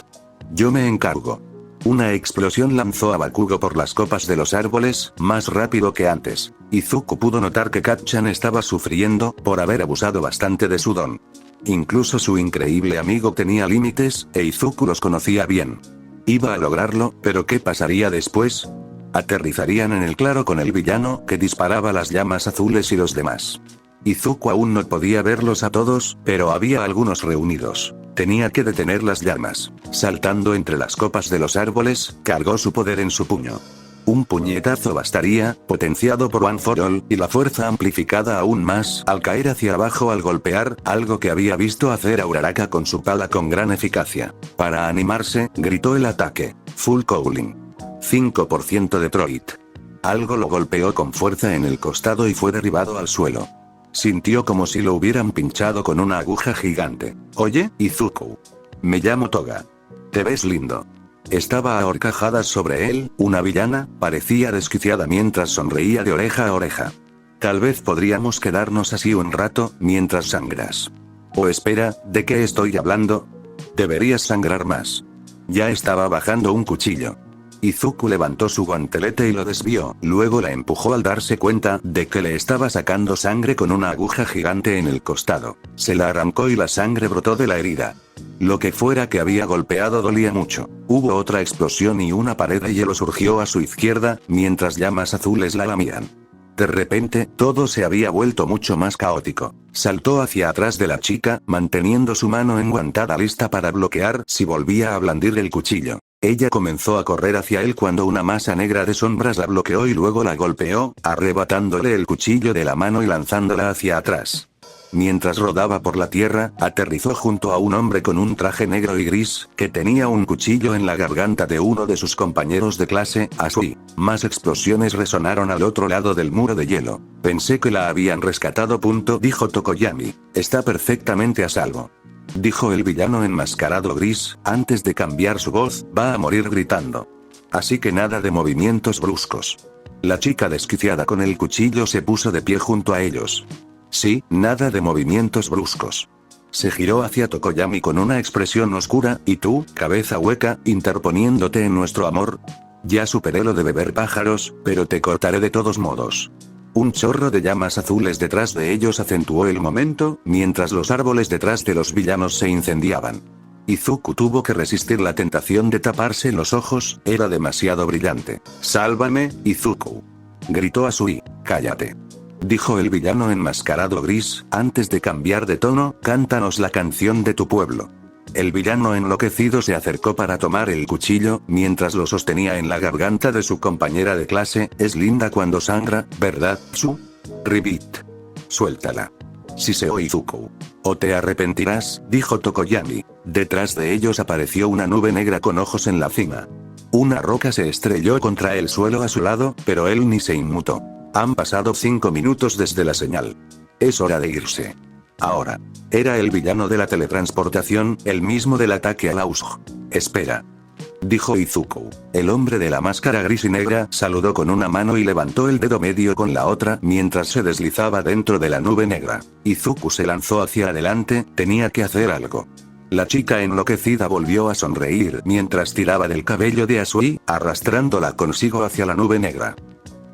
Yo me encargo. Una explosión lanzó a Bakugo por las copas de los árboles, más rápido que antes. Izuku pudo notar que Kacchan estaba sufriendo, por haber abusado bastante de su don. Incluso su increíble amigo tenía límites, e Izuku los conocía bien. Iba a lograrlo, pero ¿qué pasaría después? Aterrizarían en el claro con el villano, que disparaba las llamas azules y los demás. Izuku aún no podía verlos a todos, pero había algunos reunidos. Tenía que detener las llamas. Saltando entre las copas de los árboles, cargó su poder en su puño. Un puñetazo bastaría, potenciado por One for All, y la fuerza amplificada aún más al caer hacia abajo al golpear, algo que había visto hacer a Uraraka con su pala con gran eficacia. Para animarse, gritó el ataque. Full Cowling. 5% Detroit. Algo lo golpeó con fuerza en el costado y fue derribado al suelo. Sintió como si lo hubieran pinchado con una aguja gigante. Oye, Izuku. Me llamo Toga. Te ves lindo. Estaba a horcajadas sobre él, una villana, parecía desquiciada mientras sonreía de oreja a oreja. Tal vez podríamos quedarnos así un rato, mientras sangras. O espera, ¿de qué estoy hablando? Deberías sangrar más. Ya estaba bajando un cuchillo. Izuku levantó su guantelete y lo desvió, luego la empujó al darse cuenta de que le estaba sacando sangre con una aguja gigante en el costado. Se la arrancó y la sangre brotó de la herida. Lo que fuera que había golpeado dolía mucho. Hubo otra explosión y una pared de hielo surgió a su izquierda, mientras llamas azules la lamían. De repente, todo se había vuelto mucho más caótico. Saltó hacia atrás de la chica, manteniendo su mano enguantada lista para bloquear si volvía a blandir el cuchillo. Ella comenzó a correr hacia él cuando una masa negra de sombras la bloqueó y luego la golpeó, arrebatándole el cuchillo de la mano y lanzándola hacia atrás. Mientras rodaba por la tierra, aterrizó junto a un hombre con un traje negro y gris, que tenía un cuchillo en la garganta de uno de sus compañeros de clase, Asui. Más explosiones resonaron al otro lado del muro de hielo. Pensé que la habían rescatado. Dijo Tokoyami. Está perfectamente a salvo. Dijo el villano enmascarado gris, antes de cambiar su voz, va a morir gritando. Así que nada de movimientos bruscos. La chica desquiciada con el cuchillo se puso de pie junto a ellos. Sí, nada de movimientos bruscos. Se giró hacia Tokoyami con una expresión oscura, ¿y tú, cabeza hueca, interponiéndote en nuestro amor? Ya superé lo de beber pájaros, pero te cortaré de todos modos. Un chorro de llamas azules detrás de ellos acentuó el momento, mientras los árboles detrás de los villanos se incendiaban. Izuku tuvo que resistir la tentación de taparse los ojos, era demasiado brillante. ¡Sálvame, Izuku! Gritó Asui. Cállate. Dijo el villano enmascarado gris, antes de cambiar de tono, cántanos la canción de tu pueblo. El villano enloquecido se acercó para tomar el cuchillo, mientras lo sostenía en la garganta de su compañera de clase. Es linda cuando sangra, ¿verdad, Tsu? Ribbit. Suéltala. Siseó Izuku. O te arrepentirás, dijo Tokoyami. Detrás de ellos apareció una nube negra con ojos en la cima. Una roca se estrelló contra el suelo a su lado, pero él ni se inmutó. Han pasado 5 minutos desde la señal. Es hora de irse. Ahora. Era el villano de la teletransportación, el mismo del ataque al Ausg. Espera. Dijo Izuku. El hombre de la máscara gris y negra saludó con una mano y levantó el dedo medio con la otra mientras se deslizaba dentro de la nube negra. Izuku se lanzó hacia adelante, tenía que hacer algo. La chica enloquecida volvió a sonreír mientras tiraba del cabello de Asui, arrastrándola consigo hacia la nube negra.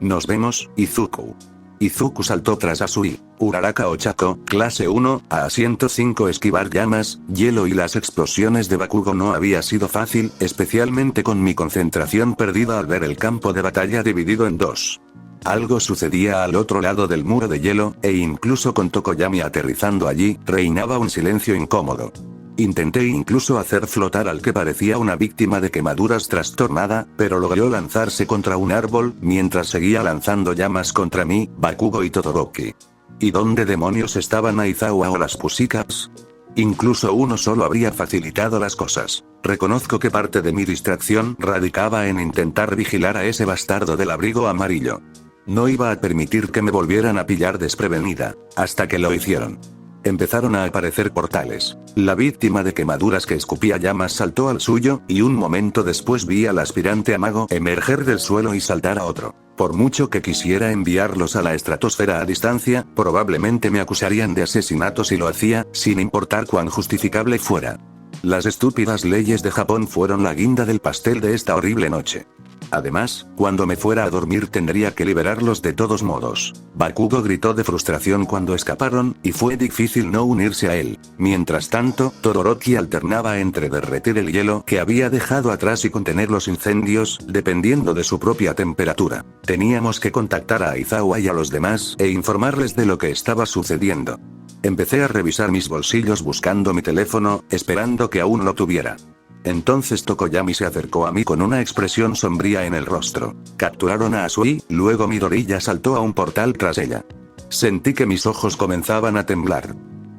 Nos vemos, Izuku. Izuku saltó tras Asui. Uraraka Ochako, clase 1, a 105. Esquivar llamas, hielo y las explosiones de Bakugo no había sido fácil, especialmente con mi concentración perdida al ver el campo de batalla dividido en dos. Algo sucedía al otro lado del muro de hielo, e incluso con Tokoyami aterrizando allí, reinaba un silencio incómodo. Intenté incluso hacer flotar al que parecía una víctima de quemaduras trastornada, pero logró lanzarse contra un árbol, mientras seguía lanzando llamas contra mí, Bakugo y Todoroki. ¿Y dónde demonios estaban Aizawa o las Pussycats? Incluso uno solo habría facilitado las cosas. Reconozco que parte de mi distracción radicaba en intentar vigilar a ese bastardo del abrigo amarillo. No iba a permitir que me volvieran a pillar desprevenida, hasta que lo hicieron. Empezaron a aparecer portales. La víctima de quemaduras que escupía llamas saltó al suyo, y un momento después vi al aspirante a mago emerger del suelo y saltar a otro. Por mucho que quisiera enviarlos a la estratosfera a distancia, probablemente me acusarían de asesinato si lo hacía, sin importar cuán justificable fuera. Las estúpidas leyes de Japón fueron la guinda del pastel de esta horrible noche. Además, cuando me fuera a dormir tendría que liberarlos de todos modos. Bakugo gritó de frustración cuando escaparon, y fue difícil no unirse a él. Mientras tanto, Todoroki alternaba entre derretir el hielo que había dejado atrás y contener los incendios, dependiendo de su propia temperatura. Teníamos que contactar a Aizawa y a los demás, e informarles de lo que estaba sucediendo. Empecé a revisar mis bolsillos buscando mi teléfono, esperando que aún lo tuviera. Entonces Tokoyami se acercó a mí con una expresión sombría en el rostro. Capturaron a Asui, luego Midoriya saltó a un portal tras ella. Sentí que mis ojos comenzaban a temblar.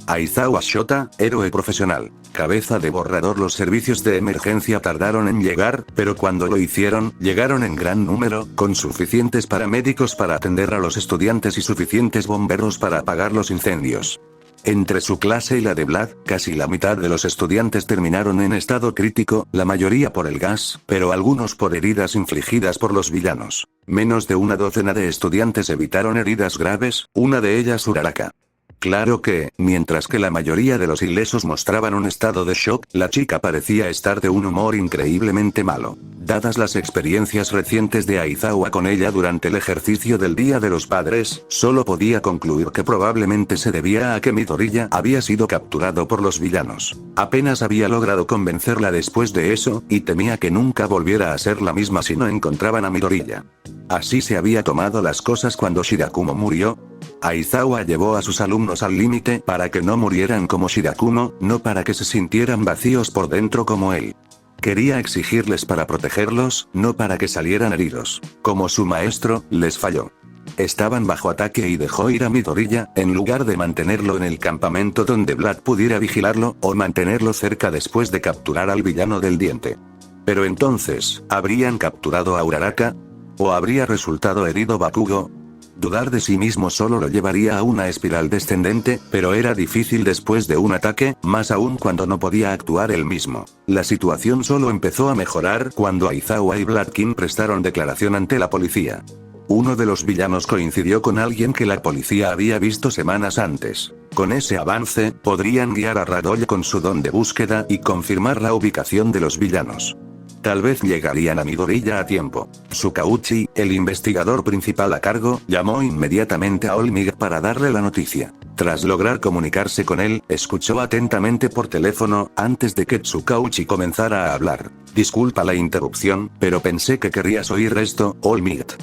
Aizawa Shota, héroe profesional. Cabeza de borrador. Los servicios de emergencia tardaron en llegar, pero cuando lo hicieron, llegaron en gran número, con suficientes paramédicos para atender a los estudiantes y suficientes bomberos para apagar los incendios. Entre su clase y la de Vlad, casi la mitad de los estudiantes terminaron en estado crítico, la mayoría por el gas, pero algunos por heridas infligidas por los villanos. Menos de una docena de estudiantes evitaron heridas graves, una de ellas Uraraka. Claro que, mientras que la mayoría de los ilesos mostraban un estado de shock, la chica parecía estar de un humor increíblemente malo. Dadas las experiencias recientes de Aizawa con ella durante el ejercicio del Día de los Padres, solo podía concluir que probablemente se debía a que Midoriya había sido capturado por los villanos. Apenas había logrado convencerla después de eso, y temía que nunca volviera a ser la misma si no encontraban a Midoriya. Así se había tomado las cosas cuando Shirakumo murió. Aizawa llevó a sus alumnos al límite para que no murieran como Shirakumo, no para que se sintieran vacíos por dentro como él. Quería exigirles para protegerlos, no para que salieran heridos. Como su maestro, les falló. Estaban bajo ataque y dejó ir a Midoriya, en lugar de mantenerlo en el campamento donde Vlad pudiera vigilarlo, o mantenerlo cerca después de capturar al villano del diente. Pero entonces, ¿habrían capturado a Uraraka? ¿O habría resultado herido Bakugo? Dudar de sí mismo solo lo llevaría a una espiral descendente, pero era difícil después de un ataque, más aún cuando no podía actuar él mismo. La situación solo empezó a mejorar cuando Aizawa y Vladkin prestaron declaración ante la policía. Uno de los villanos coincidió con alguien que la policía había visto semanas antes. Con ese avance, podrían guiar a Radoll con su don de búsqueda y confirmar la ubicación de los villanos. Tal vez llegarían a Midoriya a tiempo. Tsukauchi, el investigador principal a cargo, llamó inmediatamente a All Might para darle la noticia. Tras lograr comunicarse con él, escuchó atentamente por teléfono, antes de que Tsukauchi comenzara a hablar. Disculpa la interrupción, pero pensé que querrías oír esto, All Might.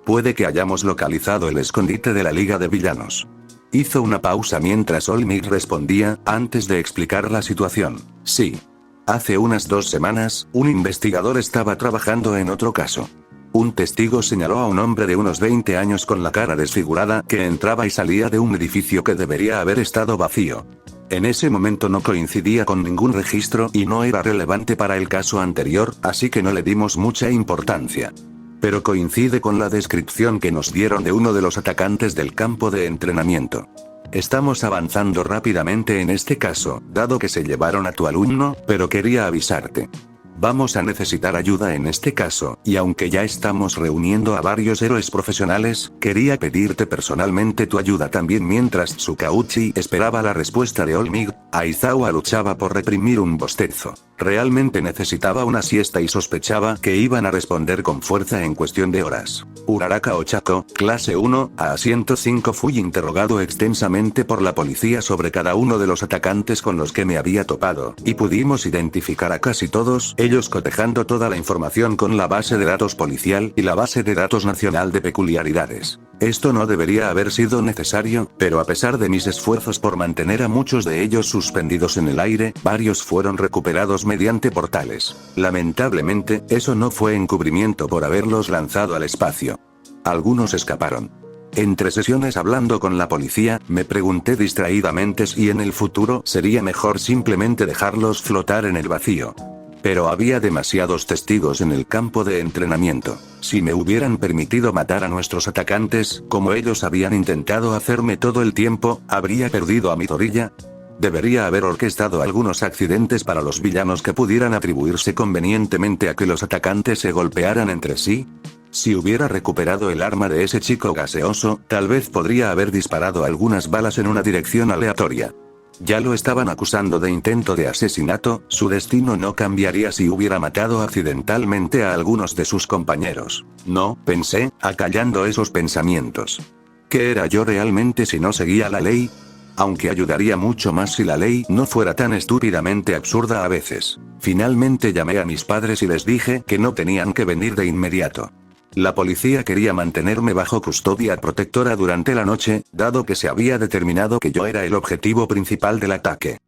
Puede que hayamos localizado el escondite de la Liga de Villanos. Hizo una pausa mientras All Might respondía, antes de explicar la situación. Sí. Hace unas 2 semanas, un investigador estaba trabajando en otro caso. Un testigo señaló a un hombre de unos 20 años con la cara desfigurada que entraba y salía de un edificio que debería haber estado vacío. En ese momento no coincidía con ningún registro y no era relevante para el caso anterior, así que no le dimos mucha importancia. Pero coincide con la descripción que nos dieron de uno de los atacantes del campo de entrenamiento. Estamos avanzando rápidamente en este caso, dado que se llevaron a tu alumno, pero quería avisarte. Vamos a necesitar ayuda en este caso, y aunque ya estamos reuniendo a varios héroes profesionales, quería pedirte personalmente tu ayuda también. Mientras Tsukauchi esperaba la respuesta de All Might, Aizawa luchaba por reprimir un bostezo. Realmente necesitaba una siesta y sospechaba que iban a responder con fuerza en cuestión de horas. Uraraka Ochako, clase 1, a 105. Fui interrogado extensamente por la policía sobre cada uno de los atacantes con los que me había topado, y pudimos identificar a casi todos, ellos cotejando toda la información con la base de datos policial y la base de datos nacional de peculiaridades. Esto no debería haber sido necesario, pero a pesar de mis esfuerzos por mantener a muchos de ellos suspendidos en el aire, varios fueron recuperados mediante portales. Lamentablemente, eso no fue encubrimiento por haberlos lanzado al espacio. Algunos escaparon. Entre sesiones hablando con la policía, me pregunté distraídamente si en el futuro sería mejor simplemente dejarlos flotar en el vacío. Pero había demasiados testigos en el campo de entrenamiento. Si me hubieran permitido matar a nuestros atacantes, como ellos habían intentado hacerme todo el tiempo, ¿habría perdido a Midoriya? ¿Debería haber orquestado algunos accidentes para los villanos que pudieran atribuirse convenientemente a que los atacantes se golpearan entre sí? Si hubiera recuperado el arma de ese chico gaseoso, tal vez podría haber disparado algunas balas en una dirección aleatoria. Ya lo estaban acusando de intento de asesinato, su destino no cambiaría si hubiera matado accidentalmente a algunos de sus compañeros. No, pensé, acallando esos pensamientos. ¿Qué era yo realmente si no seguía la ley? Aunque ayudaría mucho más si la ley no fuera tan estúpidamente absurda a veces. Finalmente llamé a mis padres y les dije que no tenían que venir de inmediato. La policía quería mantenerme bajo custodia protectora durante la noche, dado que se había determinado que yo era el objetivo principal del ataque.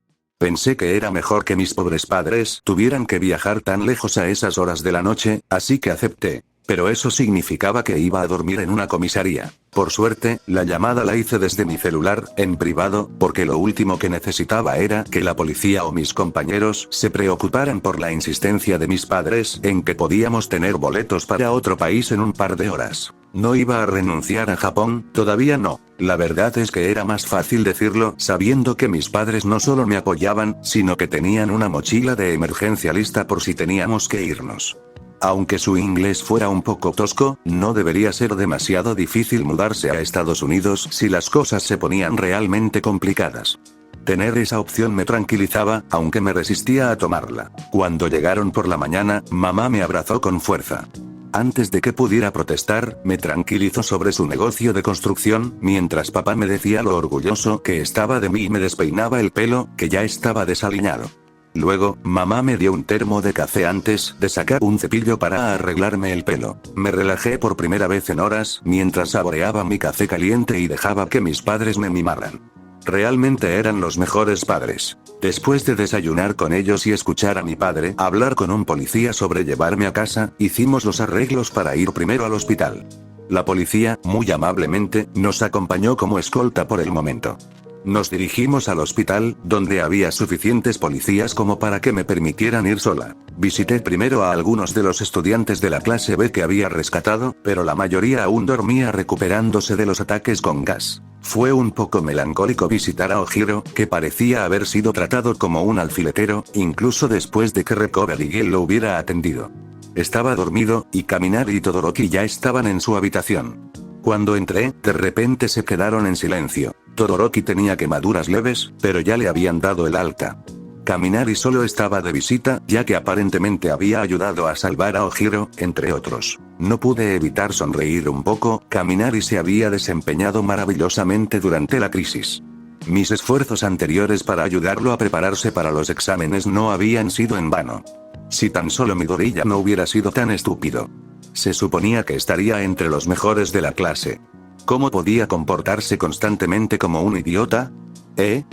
Pensé que era mejor que mis pobres padres tuvieran que viajar tan lejos a esas horas de la noche, así que acepté. Pero eso significaba que iba a dormir en una comisaría. Por suerte, la llamada la hice desde mi celular, en privado, porque lo último que necesitaba era que la policía o mis compañeros se preocuparan por la insistencia de mis padres en que podíamos tener boletos para otro país en un par de horas. No iba a renunciar a Japón, todavía no. La verdad es que era más fácil decirlo sabiendo que mis padres no solo me apoyaban, sino que tenían una mochila de emergencia lista por si teníamos que irnos. Aunque su inglés fuera un poco tosco, no debería ser demasiado difícil mudarse a Estados Unidos si las cosas se ponían realmente complicadas. Tener esa opción me tranquilizaba, aunque me resistía a tomarla. Cuando llegaron por la mañana, mamá me abrazó con fuerza. Antes de que pudiera protestar, me tranquilizó sobre su negocio de construcción, mientras papá me decía lo orgulloso que estaba de mí y me despeinaba el pelo, que ya estaba desaliñado. Luego, mamá me dio un termo de café antes de sacar un cepillo para arreglarme el pelo. Me relajé por primera vez en horas, mientras saboreaba mi café caliente y dejaba que mis padres me mimaran. Realmente eran los mejores padres. Después de desayunar con ellos y escuchar a mi padre hablar con un policía sobre llevarme a casa, hicimos los arreglos para ir primero al hospital. La policía, muy amablemente, nos acompañó como escolta por el momento. Nos dirigimos al hospital, donde había suficientes policías como para que me permitieran ir sola. Visité primero a algunos de los estudiantes de la clase B que había rescatado, pero la mayoría aún dormía recuperándose de los ataques con gas. Fue un poco melancólico visitar a Ojiro, que parecía haber sido tratado como un alfiletero, incluso después de que Recovery Girl lo hubiera atendido. Estaba dormido, y Kaminari y Todoroki ya estaban en su habitación. Cuando entré, de repente se quedaron en silencio. Todoroki tenía quemaduras leves, pero ya le habían dado el alta. Kaminari solo estaba de visita, ya que aparentemente había ayudado a salvar a Ojiro, entre otros. No pude evitar sonreír un poco, Kaminari se había desempeñado maravillosamente durante la crisis. Mis esfuerzos anteriores para ayudarlo a prepararse para los exámenes no habían sido en vano. Si tan solo Midoriya no hubiera sido tan estúpido. Se suponía que estaría entre los mejores de la clase. ¿Cómo podía comportarse constantemente como un idiota?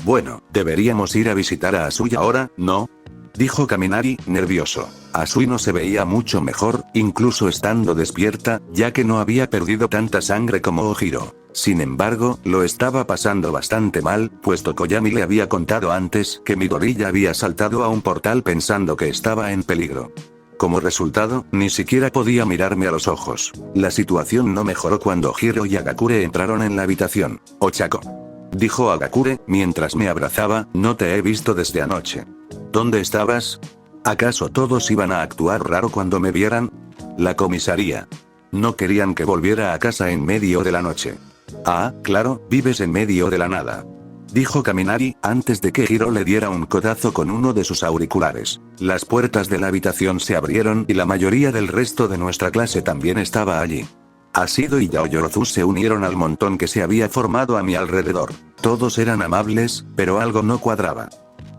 Bueno, deberíamos ir a visitar a Asui ahora, ¿no? Dijo Kaminari, nervioso. Asui no se veía mucho mejor, incluso estando despierta, ya que no había perdido tanta sangre como Ojiro. Sin embargo, lo estaba pasando bastante mal, pues Tokoyami le había contado antes que Midoriya había saltado a un portal pensando que estaba en peligro. Como resultado, ni siquiera podía mirarme a los ojos. La situación no mejoró cuando Hiro y Agakure entraron en la habitación. «Ochako», dijo Agakure, mientras me abrazaba, «no te he visto desde anoche. ¿Dónde estabas? ¿Acaso todos iban a actuar raro cuando me vieran? La comisaría. No querían que volviera a casa en medio de la noche». «Ah, claro, vives en medio de la nada», dijo Kaminari, antes de que Hiro le diera un codazo con uno de sus auriculares. Las puertas de la habitación se abrieron y la mayoría del resto de nuestra clase también estaba allí. Ashido y Yaoyorozu se unieron al montón que se había formado a mi alrededor. Todos eran amables, pero algo no cuadraba.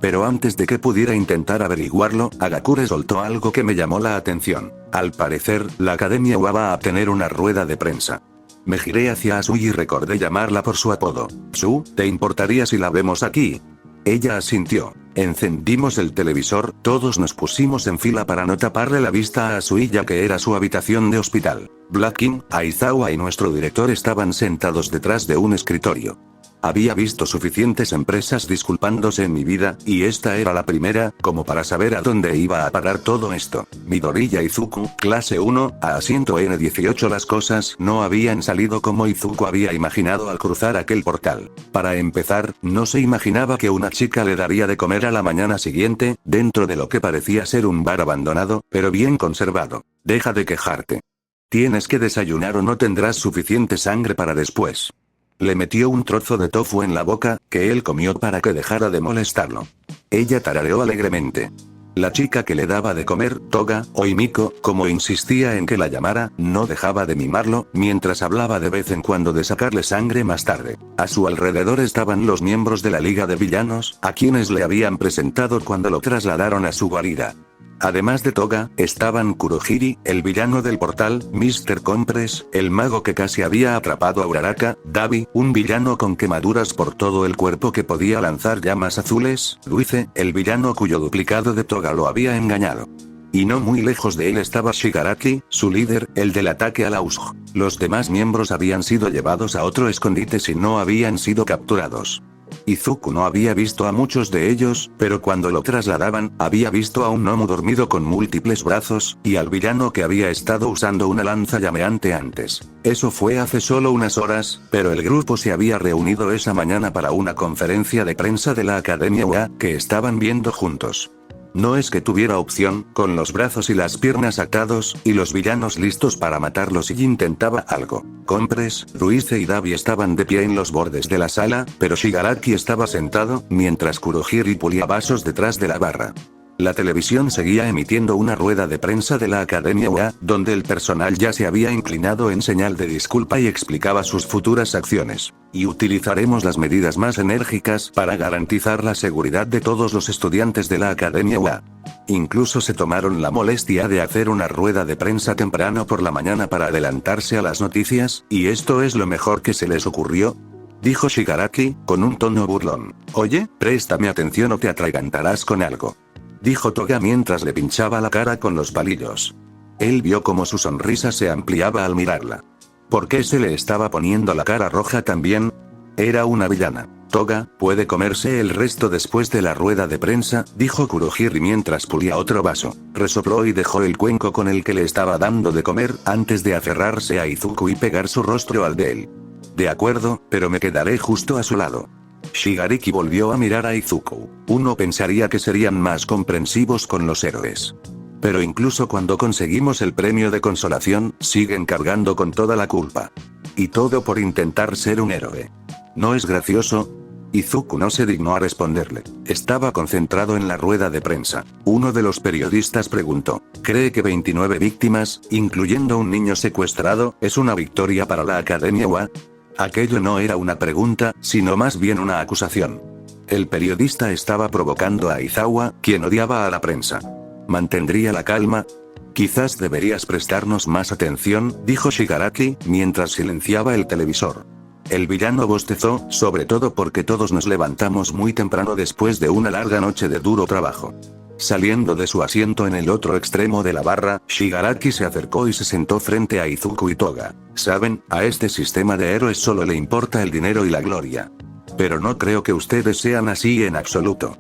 Pero antes de que pudiera intentar averiguarlo, Agakure soltó algo que me llamó la atención. Al parecer, la Academia UA va a tener una rueda de prensa. Me giré hacia Asui y recordé llamarla por su apodo. «Su, ¿te importaría si la vemos aquí?» Ella asintió. Encendimos el televisor, todos nos pusimos en fila para no taparle la vista a Asui ya que era su habitación de hospital. Black King, Aizawa y nuestro director estaban sentados detrás de un escritorio. Había visto suficientes empresas disculpándose en mi vida, y esta era la primera, como para saber a dónde iba a parar todo esto. Midoriya Izuku, clase 1, a asiento N18. Las cosas no habían salido como Izuku había imaginado al cruzar aquel portal. Para empezar, no se imaginaba que una chica le daría de comer a la mañana siguiente, dentro de lo que parecía ser un bar abandonado, pero bien conservado. Deja de quejarte. Tienes que desayunar o no tendrás suficiente sangre para después. Le metió un trozo de tofu en la boca, que él comió para que dejara de molestarlo. Ella tarareó alegremente. La chica que le daba de comer, Toga, o Himiko, como insistía en que la llamara, no dejaba de mimarlo, mientras hablaba de vez en cuando de sacarle sangre más tarde. A su alrededor estaban los miembros de la Liga de Villanos, a quienes le habían presentado cuando lo trasladaron a su guarida. Además de Toga, estaban Kurohiri, el villano del portal, Mr. Compress, el mago que casi había atrapado a Uraraka, Davi, un villano con quemaduras por todo el cuerpo que podía lanzar llamas azules, Luice, el villano cuyo duplicado de Toga lo había engañado. Y no muy lejos de él estaba Shigaraki, su líder, el del ataque a la Usg. Los demás miembros habían sido llevados a otro escondite si no habían sido capturados. Izuku no había visto a muchos de ellos, pero cuando lo trasladaban, había visto a un gnomo dormido con múltiples brazos, y al villano que había estado usando una lanza llameante antes. Eso fue hace solo unas horas, pero el grupo se había reunido esa mañana para una conferencia de prensa de la Academia UA, que estaban viendo juntos. No es que tuviera opción, con los brazos y las piernas atados, y los villanos listos para matarlos y intentaba algo. Compress, Ruize y Davi estaban de pie en los bordes de la sala, pero Shigaraki estaba sentado, mientras Kurohiri pulía vasos detrás de la barra. La televisión seguía emitiendo una rueda de prensa de la Academia UA, donde el personal ya se había inclinado en señal de disculpa y explicaba sus futuras acciones. Y utilizaremos las medidas más enérgicas para garantizar la seguridad de todos los estudiantes de la Academia UA. Incluso se tomaron la molestia de hacer una rueda de prensa temprano por la mañana para adelantarse a las noticias, y esto es lo mejor que se les ocurrió, dijo Shigaraki, con un tono burlón. Oye, préstame atención o te atragantarás con algo, dijo Toga mientras le pinchaba la cara con los palillos. Él vio cómo su sonrisa se ampliaba al mirarla. ¿Por qué se le estaba poniendo la cara roja también? Era una villana. Toga, puede comerse el resto después de la rueda de prensa, dijo Kurohiri mientras pulía otro vaso. Resopló y dejó el cuenco con el que le estaba dando de comer, antes de aferrarse a Izuku y pegar su rostro al de él. De acuerdo, pero me quedaré justo a su lado. Shigaraki volvió a mirar a Izuku. Uno pensaría que serían más comprensivos con los héroes. Pero incluso cuando conseguimos el premio de consolación, siguen cargando con toda la culpa. Y todo por intentar ser un héroe. ¿No es gracioso? Izuku no se dignó a responderle. Estaba concentrado en la rueda de prensa. Uno de los periodistas preguntó, ¿cree que 29 víctimas, incluyendo un niño secuestrado, es una victoria para la Academia UA? Aquello no era una pregunta, sino más bien una acusación. El periodista estaba provocando a Aizawa, quien odiaba a la prensa. ¿Mantendría la calma? Quizás deberías prestarnos más atención, dijo Shigaraki, mientras silenciaba el televisor. El villano bostezó, sobre todo porque todos nos levantamos muy temprano después de una larga noche de duro trabajo. Saliendo de su asiento en el otro extremo de la barra, Shigaraki se acercó y se sentó frente a Izuku y Toga. Saben, a este sistema de héroes solo le importa el dinero y la gloria. Pero no creo que ustedes sean así en absoluto.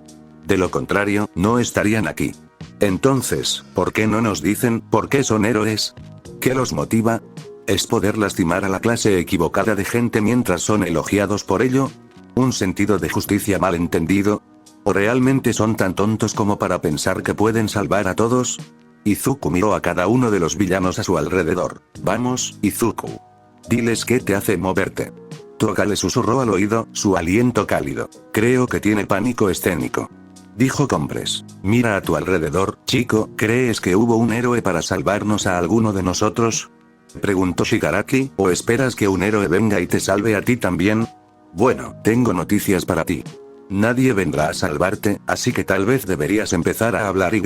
De lo contrario, no estarían aquí. Entonces, ¿por qué no nos dicen por qué son héroes? ¿Qué los motiva? ¿Es poder lastimar a la clase equivocada de gente mientras son elogiados por ello? ¿Un sentido de justicia mal entendido? ¿O realmente son tan tontos como para pensar que pueden salvar a todos? Izuku miró a cada uno de los villanos a su alrededor. Vamos, Izuku. Diles qué te hace moverte. Toga le susurró al oído, su aliento cálido. Creo que tiene pánico escénico, dijo Compress. Mira a tu alrededor, chico, ¿crees que hubo un héroe para salvarnos a alguno de nosotros? Preguntó Shigaraki, ¿o esperas que un héroe venga y te salve a ti también? Bueno, tengo noticias para ti. Nadie vendrá a salvarte, así que tal vez deberías empezar a hablar y.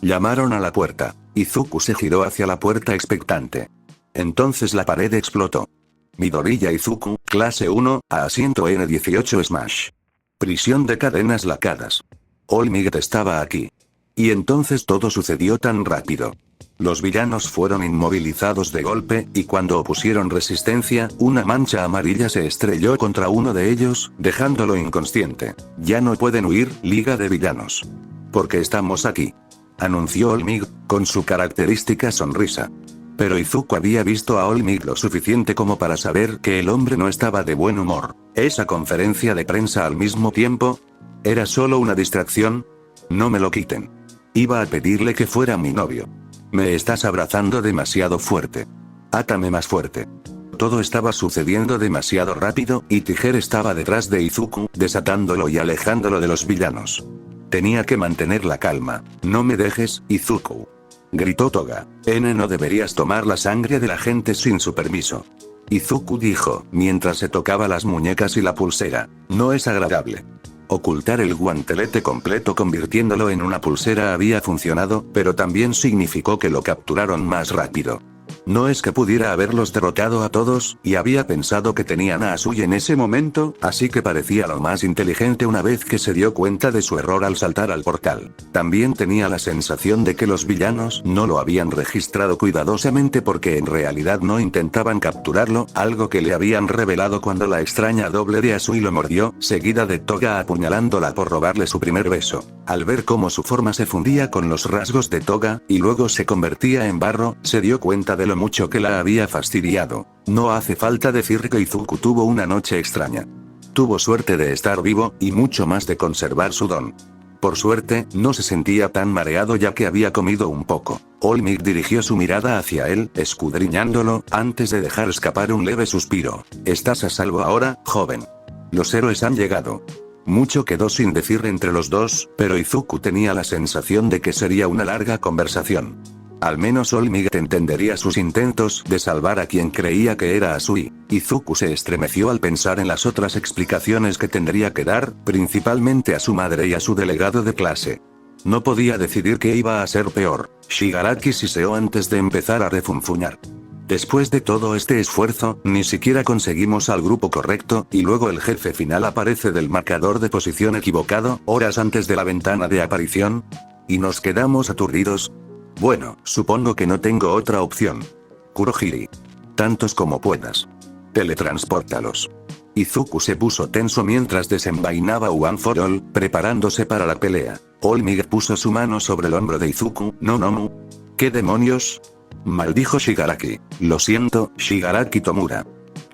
Llamaron a la puerta. Izuku se giró hacia la puerta expectante. Entonces la pared explotó. Midoriya Izuku, clase 1, a asiento N18 Smash. Prisión de cadenas lacadas. All Might estaba aquí. Y entonces todo sucedió tan rápido. Los villanos fueron inmovilizados de golpe, y cuando opusieron resistencia, una mancha amarilla se estrelló contra uno de ellos, dejándolo inconsciente. Ya no pueden huir, Liga de Villanos. Porque estamos aquí, anunció All Might, con su característica sonrisa. Pero Izuku había visto a All Might lo suficiente como para saber que el hombre no estaba de buen humor. ¿Esa conferencia de prensa al mismo tiempo? ¿Era solo una distracción? No me lo quiten. Iba a pedirle que fuera mi novio. Me estás abrazando demasiado fuerte. Átame más fuerte. Todo estaba sucediendo demasiado rápido, y Tiger estaba detrás de Izuku, desatándolo y alejándolo de los villanos. Tenía que mantener la calma. No me dejes, Izuku, gritó Toga. No deberías tomar la sangre de la gente sin su permiso. Izuku dijo, mientras se tocaba las muñecas y la pulsera. No es agradable. Ocultar el guantelete completo convirtiéndolo en una pulsera había funcionado, pero también significó que lo capturaron más rápido. No es que pudiera haberlos derrotado a todos, y había pensado que tenían a Asui en ese momento, así que parecía lo más inteligente una vez que se dio cuenta de su error al saltar al portal. También tenía la sensación de que los villanos no lo habían registrado cuidadosamente porque en realidad no intentaban capturarlo, algo que le habían revelado cuando la extraña doble de Asui lo mordió, seguida de Toga apuñalándola por robarle su primer beso. Al ver cómo su forma se fundía con los rasgos de Toga, y luego se convertía en barro, se dio cuenta de lo mucho que la había fastidiado. No hace falta decir que Izuku tuvo una noche extraña. Tuvo suerte de estar vivo, y mucho más de conservar su don. Por suerte, no se sentía tan mareado ya que había comido un poco. All Might dirigió su mirada hacia él, escudriñándolo, antes de dejar escapar un leve suspiro. «Estás a salvo ahora, joven. Los héroes han llegado». Mucho quedó sin decir entre los dos, pero Izuku tenía la sensación de que sería una larga conversación. Al menos All Might entendería sus intentos de salvar a quien creía que era Asui. Izuku se estremeció al pensar en las otras explicaciones que tendría que dar, principalmente a su madre y a su delegado de clase. No podía decidir qué iba a ser peor, Shigaraki siseó antes de empezar a refunfuñar. Después de todo este esfuerzo, ni siquiera conseguimos al grupo correcto, y luego el jefe final aparece del marcador de posición equivocado, horas antes de la ventana de aparición. Y nos quedamos aturdidos. Bueno, supongo que no tengo otra opción. Kurohiri. Tantos como puedas. Teletranspórtalos. Izuku se puso tenso mientras desenvainaba One for All, preparándose para la pelea. All Might puso su mano sobre el hombro de Izuku. «No. ¿Qué demonios?», maldijo Shigaraki. «Lo siento, Shigaraki Tomura.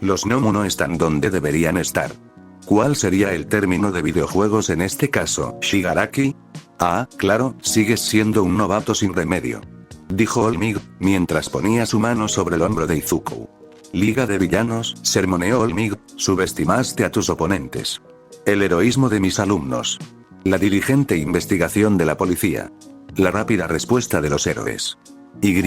Los Nomu no están donde deberían estar». ¿Cuál sería el término de videojuegos en este caso, Shigaraki? «Ah, claro, sigues siendo un novato sin remedio», dijo All Might, mientras ponía su mano sobre el hombro de Izuku. «Liga de villanos», sermoneó All Might, «subestimaste a tus oponentes. El heroísmo de mis alumnos. La diligente investigación de la policía. La rápida respuesta de los héroes. Y.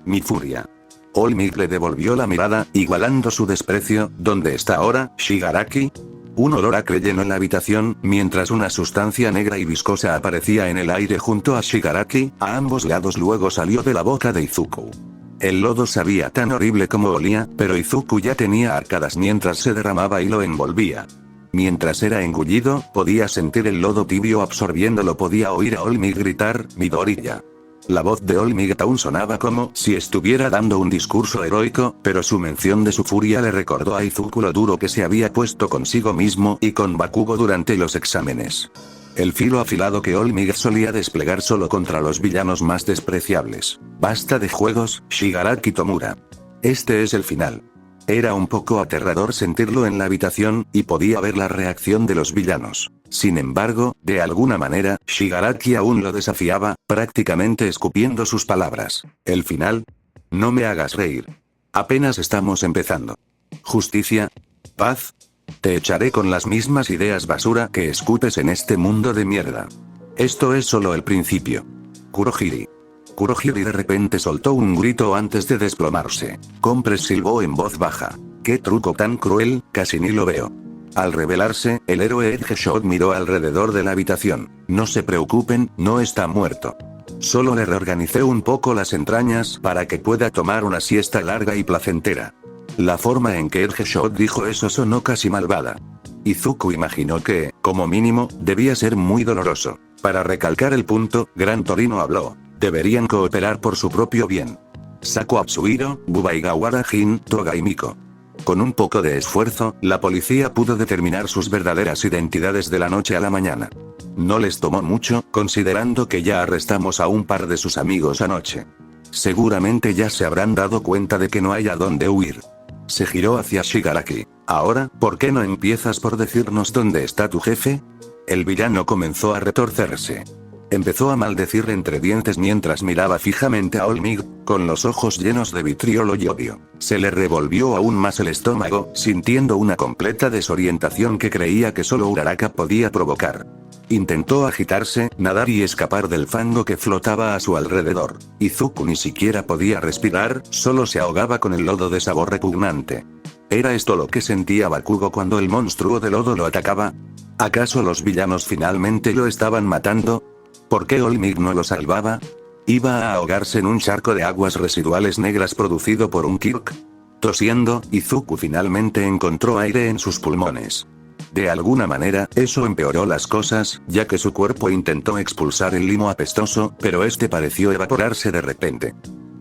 Mi furia». All Might le devolvió la mirada, igualando su desprecio. «¿Dónde está ahora, Shigaraki?». Un olor acre llenó la habitación, mientras una sustancia negra y viscosa aparecía en el aire junto a Shigaraki, a ambos lados luego salió de la boca de Izuku. El lodo sabía tan horrible como olía, pero Izuku ya tenía arcadas mientras se derramaba y lo envolvía. Mientras era engullido, podía sentir el lodo tibio absorbiéndolo, podía oír a All Might gritar, «Midoriya». La voz de All Might aún sonaba como si estuviera dando un discurso heroico, pero su mención de su furia le recordó a Izuku lo duro que se había puesto consigo mismo y con Bakugo durante los exámenes. El filo afilado que All Might solía desplegar solo contra los villanos más despreciables. «Basta de juegos, Shigaraki Tomura. Este es el final». Era un poco aterrador sentirlo en la habitación, y podía ver la reacción de los villanos. Sin embargo, de alguna manera, Shigaraki aún lo desafiaba, prácticamente escupiendo sus palabras. «¿El final? No me hagas reír. Apenas estamos empezando. Justicia. Paz. Te echaré con las mismas ideas basura que escupes en este mundo de mierda. Esto es solo el principio. Kurohiri». Kurohiri de repente soltó un grito antes de desplomarse. Compres silbó en voz baja. «¡Qué truco tan cruel, casi ni lo veo!». Al revelarse, el héroe Edgeshot miró alrededor de la habitación. «No se preocupen, no está muerto. Solo le reorganicé un poco las entrañas para que pueda tomar una siesta larga y placentera». La forma en que Edgeshot dijo eso sonó casi malvada. Izuku imaginó que, como mínimo, debía ser muy doloroso. Para recalcar el punto, Gran Torino habló. «Deberían cooperar por su propio bien. Sako Atsuhiro, Bubaigawara Jin, Toga y Miko». Con un poco de esfuerzo, la policía pudo determinar sus verdaderas identidades de la noche a la mañana. No les tomó mucho, considerando que ya arrestamos a un par de sus amigos anoche. Seguramente ya se habrán dado cuenta de que no hay a dónde huir. Se giró hacia Shigaraki. «Ahora, ¿por qué no empiezas por decirnos dónde está tu jefe?». El villano comenzó a retorcerse. Empezó a maldecir entre dientes mientras miraba fijamente a All Might, con los ojos llenos de vitriolo y odio. Se le revolvió aún más el estómago, sintiendo una completa desorientación que creía que solo Uraraka podía provocar. Intentó agitarse, nadar y escapar del fango que flotaba a su alrededor. Izuku ni siquiera podía respirar, solo se ahogaba con el lodo de sabor repugnante. ¿Era esto lo que sentía Bakugo cuando el monstruo de lodo lo atacaba? ¿Acaso los villanos finalmente lo estaban matando? ¿Por qué All Might no lo salvaba? ¿Iba a ahogarse en un charco de aguas residuales negras producido por un Kirk? Tosiendo, Izuku finalmente encontró aire en sus pulmones. De alguna manera, eso empeoró las cosas, ya que su cuerpo intentó expulsar el limo apestoso, pero este pareció evaporarse de repente.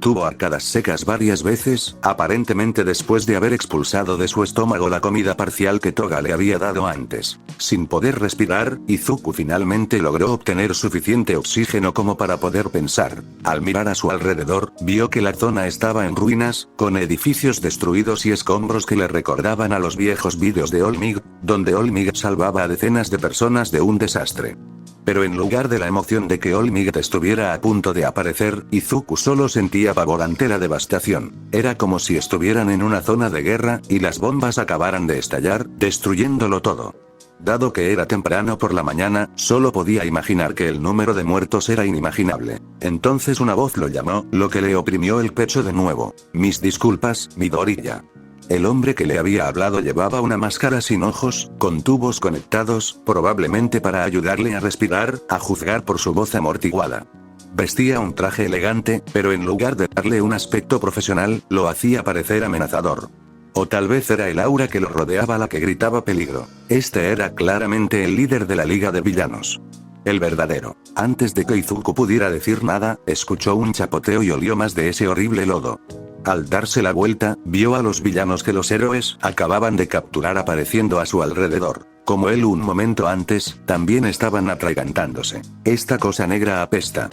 Tuvo arcadas secas varias veces, aparentemente después de haber expulsado de su estómago la comida parcial que Toga le había dado antes. Sin poder respirar, Izuku finalmente logró obtener suficiente oxígeno como para poder pensar. Al mirar a su alrededor, vio que la zona estaba en ruinas, con edificios destruidos y escombros que le recordaban a los viejos vídeos de All Might, donde All Might salvaba a decenas de personas de un desastre. Pero en lugar de la emoción de que All Might estuviera a punto de aparecer, Izuku solo sentía pavor ante la devastación. Era como si estuvieran en una zona de guerra, y las bombas acabaran de estallar, destruyéndolo todo. Dado que era temprano por la mañana, solo podía imaginar que el número de muertos era inimaginable. Entonces una voz lo llamó, lo que le oprimió el pecho de nuevo. Mis disculpas, Midoriya. El hombre que le había hablado llevaba una máscara sin ojos, con tubos conectados, probablemente para ayudarle a respirar, a juzgar por su voz amortiguada. Vestía un traje elegante, pero en lugar de darle un aspecto profesional, lo hacía parecer amenazador. O tal vez era el aura que lo rodeaba la que gritaba peligro. Este era claramente el líder de la Liga de Villanos. El verdadero. Antes de que Izuku pudiera decir nada, escuchó un chapoteo y olió más de ese horrible lodo. Al darse la vuelta, vio a los villanos que los héroes acababan de capturar apareciendo a su alrededor. Como él un momento antes, también estaban atragantándose. Esta cosa negra apesta.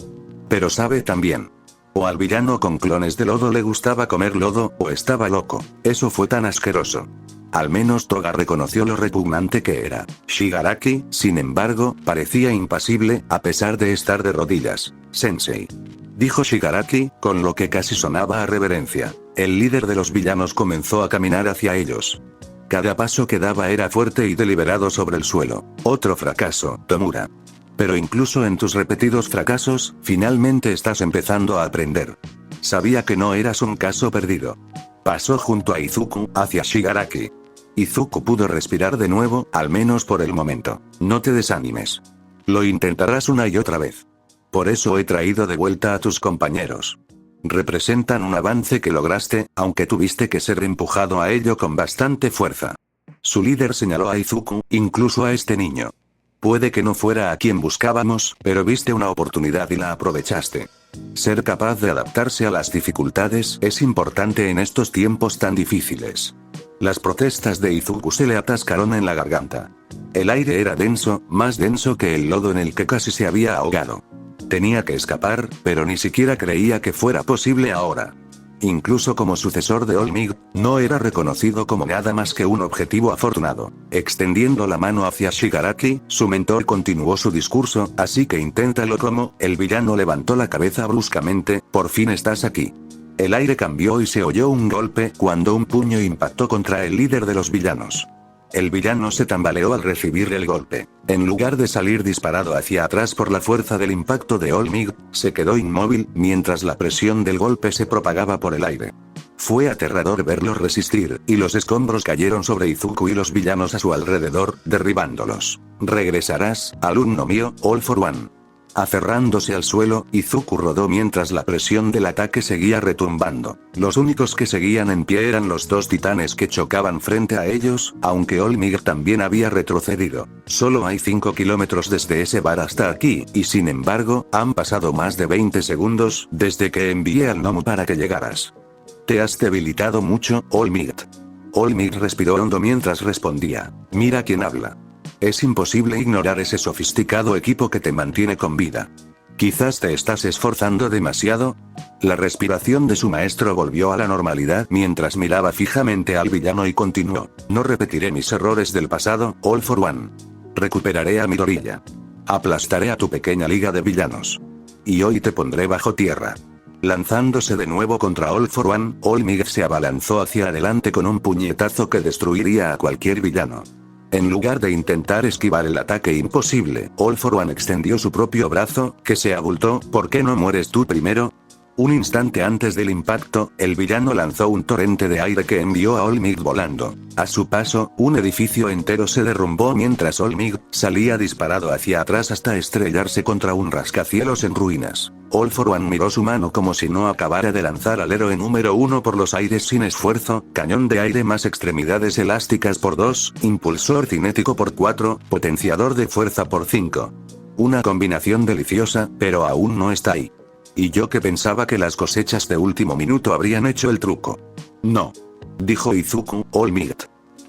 Pero sabe también. O al villano con clones de lodo le gustaba comer lodo, o estaba loco. Eso fue tan asqueroso. Al menos Toga reconoció lo repugnante que era. Shigaraki, sin embargo, parecía impasible, a pesar de estar de rodillas. Sensei. Dijo Shigaraki, con lo que casi sonaba a reverencia. El líder de los villanos comenzó a caminar hacia ellos. Cada paso que daba era fuerte y deliberado sobre el suelo. Otro fracaso, Tomura. Pero incluso en tus repetidos fracasos, finalmente estás empezando a aprender. Sabía que no eras un caso perdido. Pasó junto a Izuku, hacia Shigaraki. Izuku pudo respirar de nuevo, al menos por el momento. No te desanimes. Lo intentarás una y otra vez. Por eso he traído de vuelta a tus compañeros. Representan un avance que lograste, aunque tuviste que ser empujado a ello con bastante fuerza. Su líder señaló a Izuku, incluso a este niño. Puede que no fuera a quien buscábamos, pero viste una oportunidad y la aprovechaste. Ser capaz de adaptarse a las dificultades es importante en estos tiempos tan difíciles. Las protestas de Izuku se le atascaron en la garganta. El aire era denso, más denso que el lodo en el que casi se había ahogado. Tenía que escapar, pero ni siquiera creía que fuera posible ahora. Incluso como sucesor de All Might, no era reconocido como nada más que un objetivo afortunado. Extendiendo la mano hacia Shigaraki, su mentor continuó su discurso, así que inténtalo como, el villano levantó la cabeza bruscamente, por fin estás aquí. El aire cambió y se oyó un golpe cuando un puño impactó contra el líder de los villanos. El villano se tambaleó al recibir el golpe. En lugar de salir disparado hacia atrás por la fuerza del impacto de All Might, se quedó inmóvil, mientras la presión del golpe se propagaba por el aire. Fue aterrador verlo resistir, y los escombros cayeron sobre Izuku y los villanos a su alrededor, derribándolos. Regresarás, alumno mío, All for One. Aferrándose al suelo, Izuku rodó mientras la presión del ataque seguía retumbando. Los únicos que seguían en pie eran los dos titanes que chocaban frente a ellos, aunque All Might también había retrocedido. Solo hay 5 kilómetros desde ese bar hasta aquí, y sin embargo, han pasado más de 20 segundos desde que envié al gnomo para que llegaras. Te has debilitado mucho, All Might. All Might respiró hondo mientras respondía. Mira quién habla. Es imposible ignorar ese sofisticado equipo que te mantiene con vida. Quizás te estás esforzando demasiado. La respiración de su maestro volvió a la normalidad mientras miraba fijamente al villano y continuó. No repetiré mis errores del pasado, All for One. Recuperaré a Midoriya. Aplastaré a tu pequeña liga de villanos. Y hoy te pondré bajo tierra. Lanzándose de nuevo contra All for One, All Might se abalanzó hacia adelante con un puñetazo que destruiría a cualquier villano. En lugar de intentar esquivar el ataque imposible, All for One extendió su propio brazo, que se abultó. ¿Por qué no mueres tú primero? Un instante antes del impacto, el villano lanzó un torrente de aire que envió a All-Might volando. A su paso, un edificio entero se derrumbó mientras All-Might salía disparado hacia atrás hasta estrellarse contra un rascacielos en ruinas. All For One miró su mano como si no acabara de lanzar al héroe número 1 por los aires sin esfuerzo, cañón de aire más extremidades elásticas por 2, impulsor cinético por 4, potenciador de fuerza por 5. Una combinación deliciosa, pero aún no está ahí. Y yo que pensaba que las cosechas de último minuto habrían hecho el truco. No. Dijo Izuku, All-Might.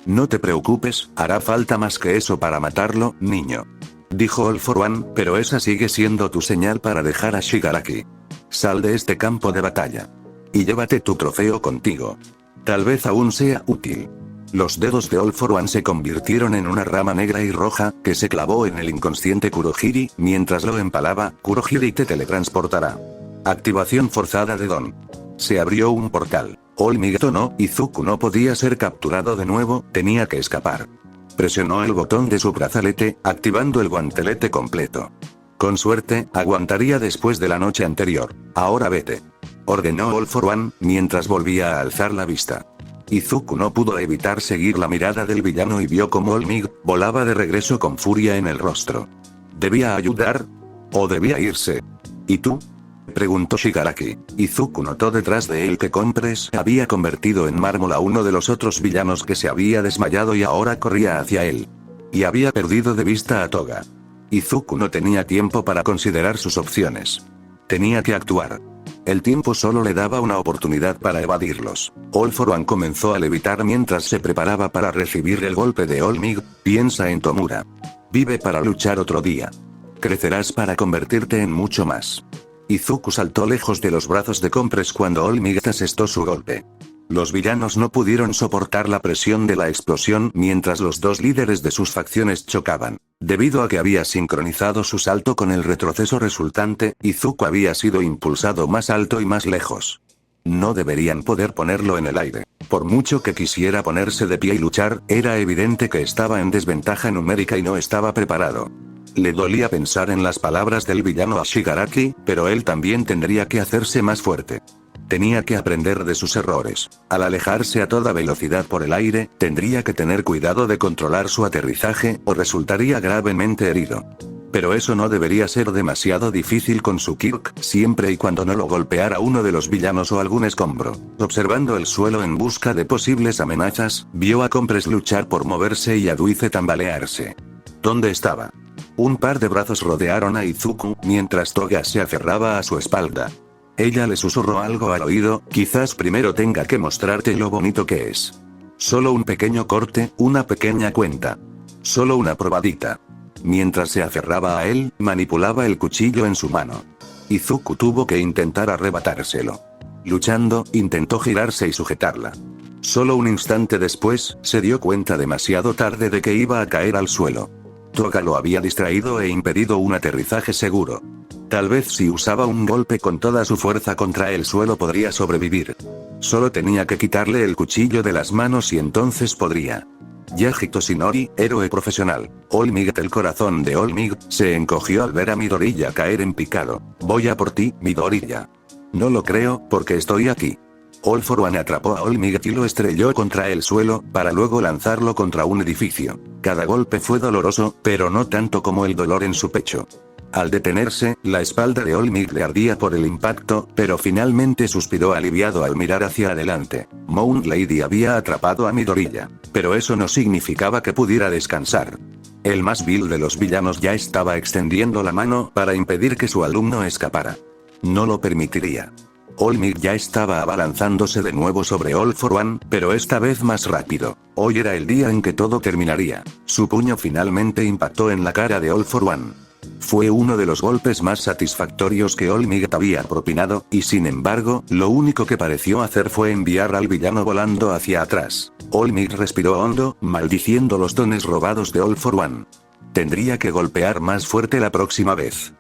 No te preocupes, hará falta más que eso para matarlo, niño. Dijo All For One, pero esa sigue siendo tu señal para dejar a Shigaraki. Sal de este campo de batalla. Y llévate tu trofeo contigo. Tal vez aún sea útil. Los dedos de All For One se convirtieron en una rama negra y roja, que se clavó en el inconsciente Kurohiri, mientras lo empalaba. Kurohiri te teletransportará. Activación forzada de Don. Se abrió un portal. All-Might no, Izuku no podía ser capturado de nuevo, tenía que escapar. Presionó el botón de su brazalete, activando el guantelete completo. Con suerte, aguantaría después de la noche anterior. Ahora vete. Ordenó All For One, mientras volvía a alzar la vista. Izuku no pudo evitar seguir la mirada del villano y vio como All-Might volaba de regreso con furia en el rostro. ¿Debía ayudar? ¿O debía irse? ¿Y tú? Preguntó Shigaraki. Izuku notó detrás de él que Compress había convertido en mármol a uno de los otros villanos que se había desmayado y ahora corría hacia él. Y había perdido de vista a Toga. Izuku no tenía tiempo para considerar sus opciones. Tenía que actuar. El tiempo solo le daba una oportunidad para evadirlos. All For One comenzó a levitar mientras se preparaba para recibir el golpe de All-Might. Piensa en Tomura. Vive para luchar otro día. Crecerás para convertirte en mucho más. Izuku saltó lejos de los brazos de Compress cuando All-Might asestó su golpe. Los villanos no pudieron soportar la presión de la explosión mientras los dos líderes de sus facciones chocaban. Debido a que había sincronizado su salto con el retroceso resultante, Izuku había sido impulsado más alto y más lejos. No deberían poder ponerlo en el aire. Por mucho que quisiera ponerse de pie y luchar, era evidente que estaba en desventaja numérica y no estaba preparado. Le dolía pensar en las palabras del villano a Shigaraki, pero él también tendría que hacerse más fuerte. Tenía que aprender de sus errores. Al alejarse a toda velocidad por el aire, tendría que tener cuidado de controlar su aterrizaje, o resultaría gravemente herido. Pero eso no debería ser demasiado difícil con su Kirk, siempre y cuando no lo golpeara uno de los villanos o algún escombro. Observando el suelo en busca de posibles amenazas, vio a Compress luchar por moverse y a Duice tambalearse. ¿Dónde estaba? Un par de brazos rodearon a Izuku, mientras Toga se aferraba a su espalda. Ella le susurró algo al oído, quizás primero tenga que mostrarte lo bonito que es. Solo un pequeño corte, una pequeña cuenta. Solo una probadita. Mientras se aferraba a él, manipulaba el cuchillo en su mano. Izuku tuvo que intentar arrebatárselo. Luchando, intentó girarse y sujetarla. Solo un instante después, se dio cuenta demasiado tarde de que iba a caer al suelo. Toga lo había distraído e impedido un aterrizaje seguro. Tal vez si usaba un golpe con toda su fuerza contra el suelo podría sobrevivir. Solo tenía que quitarle el cuchillo de las manos y entonces podría. Yaji Toshinori, héroe profesional. All-Might, el corazón de All-Might, se encogió al ver a Midoriya caer en picado. Voy a por ti, Midoriya. No lo creo, porque estoy aquí. All For One atrapó a All-Might y lo estrelló contra el suelo, para luego lanzarlo contra un edificio. Cada golpe fue doloroso, pero no tanto como el dolor en su pecho. Al detenerse, la espalda de All-Might le ardía por el impacto, pero finalmente suspiró aliviado al mirar hacia adelante. Moon Lady había atrapado a Midoriya, pero eso no significaba que pudiera descansar. El más vil de los villanos ya estaba extendiendo la mano para impedir que su alumno escapara. No lo permitiría. All-Might ya estaba abalanzándose de nuevo sobre All For One, pero esta vez más rápido. Hoy era el día en que todo terminaría. Su puño finalmente impactó en la cara de All For One. Fue uno de los golpes más satisfactorios que All-Might había propinado, y sin embargo, lo único que pareció hacer fue enviar al villano volando hacia atrás. All-Might respiró hondo, maldiciendo los dones robados de All For One. Tendría que golpear más fuerte la próxima vez.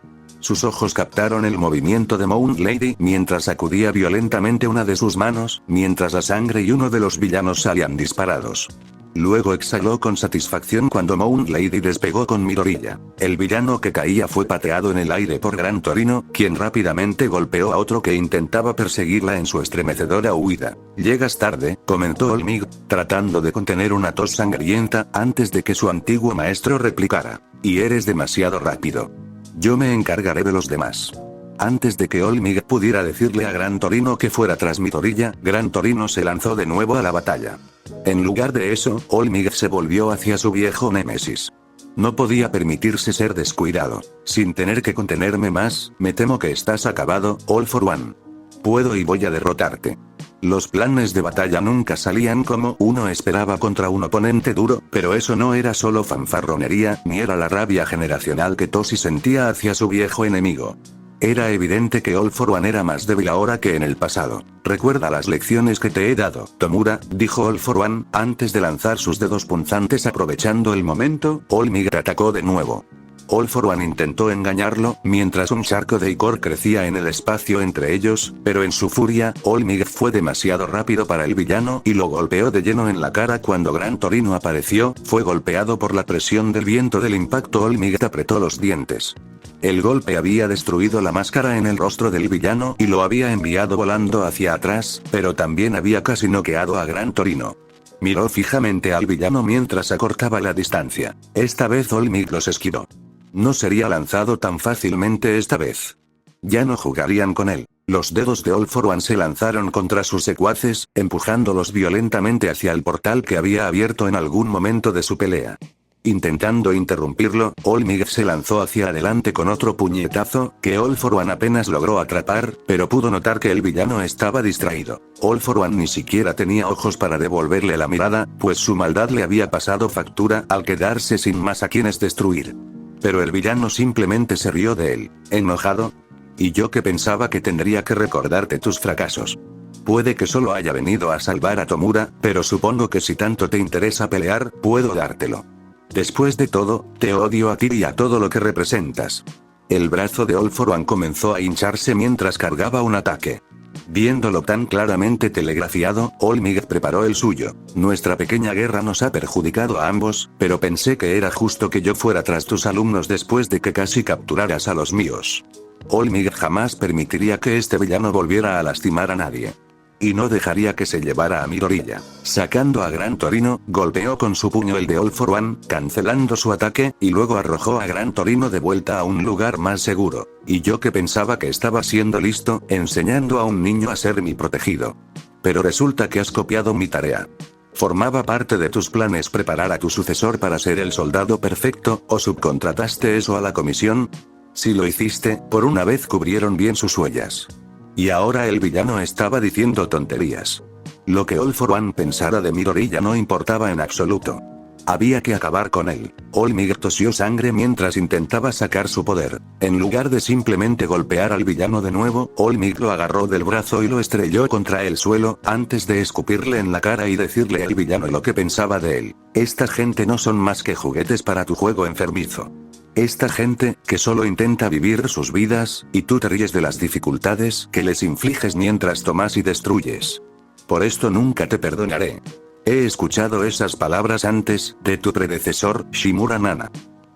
Sus ojos captaron el movimiento de Moon Lady mientras sacudía violentamente una de sus manos, mientras la sangre y uno de los villanos salían disparados. Luego exhaló con satisfacción cuando Moon Lady despegó con Midoriya. El villano que caía fue pateado en el aire por Gran Torino, quien rápidamente golpeó a otro que intentaba perseguirla en su estremecedora huida. Llegas tarde, comentó Olmig, tratando de contener una tos sangrienta antes de que su antiguo maestro replicara. Y eres demasiado rápido. Yo me encargaré de los demás. Antes de que Olmig pudiera decirle a Gran Torino que fuera tras Midoriya, Gran Torino se lanzó de nuevo a la batalla. En lugar de eso, Olmig se volvió hacia su viejo némesis. No podía permitirse ser descuidado. Sin tener que contenerme más, me temo que estás acabado, All for One. Puedo y voy a derrotarte. Los planes de batalla nunca salían como uno esperaba contra un oponente duro, pero eso no era solo fanfarronería, ni era la rabia generacional que Toshi sentía hacia su viejo enemigo. Era evidente que All for One era más débil ahora que en el pasado. Recuerda las lecciones que te he dado, Tomura, dijo All for One, antes de lanzar sus dedos punzantes. Aprovechando el momento, Olmig atacó de nuevo. All for One intentó engañarlo, mientras un charco de icor crecía en el espacio entre ellos, pero en su furia, Olmig fue demasiado rápido para el villano y lo golpeó de lleno en la cara. Cuando Gran Torino apareció, fue golpeado por la presión del viento del impacto. Olmig apretó los dientes. El golpe había destruido la máscara en el rostro del villano y lo había enviado volando hacia atrás, pero también había casi noqueado a Gran Torino. Miró fijamente al villano mientras acortaba la distancia. Esta vez Olmig los esquivó. No sería lanzado tan fácilmente esta vez. Ya no jugarían con él. Los dedos de All for One se lanzaron contra sus secuaces, empujándolos violentamente hacia el portal que había abierto en algún momento de su pelea. Intentando interrumpirlo, Olmig se lanzó hacia adelante con otro puñetazo, que All for One apenas logró atrapar, pero pudo notar que el villano estaba distraído. All for One ni siquiera tenía ojos para devolverle la mirada, pues su maldad le había pasado factura al quedarse sin más a quienes destruir. Pero el villano simplemente se rió de él. ¿Enojado? Y yo que pensaba que tendría que recordarte tus fracasos. Puede que solo haya venido a salvar a Tomura, pero supongo que si tanto te interesa pelear, puedo dártelo. Después de todo, te odio a ti y a todo lo que representas. El brazo de All for One comenzó a hincharse mientras cargaba un ataque. Viéndolo tan claramente telegrafiado, Olmig preparó el suyo. Nuestra pequeña guerra nos ha perjudicado a ambos, pero pensé que era justo que yo fuera tras tus alumnos después de que casi capturaras a los míos. Olmig jamás permitiría que este villano volviera a lastimar a nadie. Y no dejaría que se llevara a Midoriya. Sacando a Gran Torino, golpeó con su puño el de All for One, cancelando su ataque, y luego arrojó a Gran Torino de vuelta a un lugar más seguro. Y yo que pensaba que estaba siendo listo, enseñando a un niño a ser mi protegido. Pero resulta que has copiado mi tarea. ¿Formaba parte de tus planes preparar a tu sucesor para ser el soldado perfecto, o subcontrataste eso a la comisión? Si lo hiciste, por una vez cubrieron bien sus huellas. Y ahora el villano estaba diciendo tonterías. Lo que All for One pensara de Midoriya no importaba en absoluto. Había que acabar con él. Olmig tosió sangre mientras intentaba sacar su poder. En lugar de simplemente golpear al villano de nuevo, Olmig lo agarró del brazo y lo estrelló contra el suelo, antes de escupirle en la cara y decirle al villano lo que pensaba de él. Esta gente no son más que juguetes para tu juego enfermizo. Esta gente, que solo intenta vivir sus vidas, y tú te ríes de las dificultades que les infliges mientras tomas y destruyes. Por esto nunca te perdonaré. He escuchado esas palabras antes, de tu predecesor, Shimura Nana.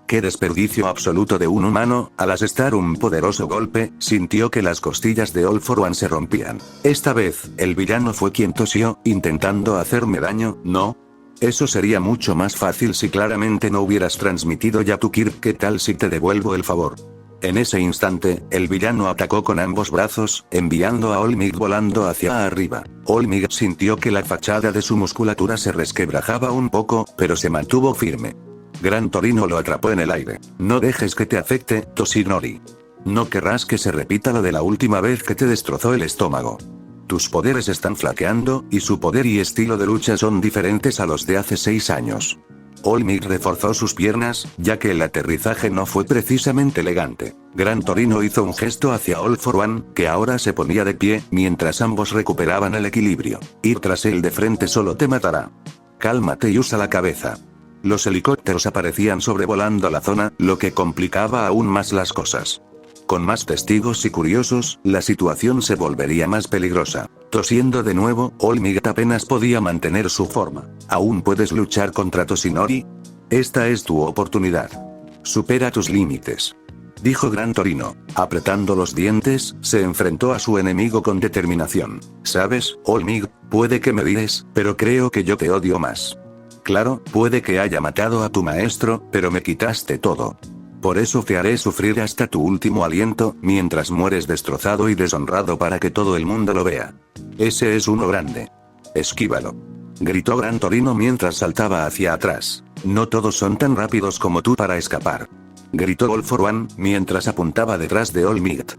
Qué desperdicio absoluto de un humano. Al asestar un poderoso golpe, sintió que las costillas de All for One se rompían. Esta vez, el villano fue quien tosió, intentando hacerme daño, ¿no? Eso sería mucho más fácil si claramente no hubieras transmitido ya tu Kirk. ¿Qué tal si te devuelvo el favor? En ese instante, el villano atacó con ambos brazos, enviando a Olmig volando hacia arriba. Olmig sintió que la fachada de su musculatura se resquebrajaba un poco, pero se mantuvo firme. Gran Torino lo atrapó en el aire. No dejes que te afecte, Toshinori. No querrás que se repita lo de la última vez que te destrozó el estómago. Tus poderes están flaqueando, y su poder y estilo de lucha son diferentes a los de hace 6 años. Olmig reforzó sus piernas, ya que el aterrizaje no fue precisamente elegante. Gran Torino hizo un gesto hacia All for One, que ahora se ponía de pie, mientras ambos recuperaban el equilibrio. Ir tras él de frente solo te matará. Cálmate y usa la cabeza. Los helicópteros aparecían sobrevolando la zona, lo que complicaba aún más las cosas. Con más testigos y curiosos, la situación se volvería más peligrosa. Tosiendo de nuevo, All Might apenas podía mantener su forma. ¿Aún puedes luchar contra Toshinori? Esta es tu oportunidad. Supera tus límites. Dijo Gran Torino. Apretando los dientes, se enfrentó a su enemigo con determinación. ¿Sabes, All Might? Puede que me odies, pero creo que yo te odio más. Claro, puede que haya matado a tu maestro, pero me quitaste todo. Por eso te haré sufrir hasta tu último aliento, mientras mueres destrozado y deshonrado para que todo el mundo lo vea. Ese es uno grande. Esquívalo. Gritó Gran Torino mientras saltaba hacia atrás. No todos son tan rápidos como tú para escapar. Gritó All for One, mientras apuntaba detrás de All Might.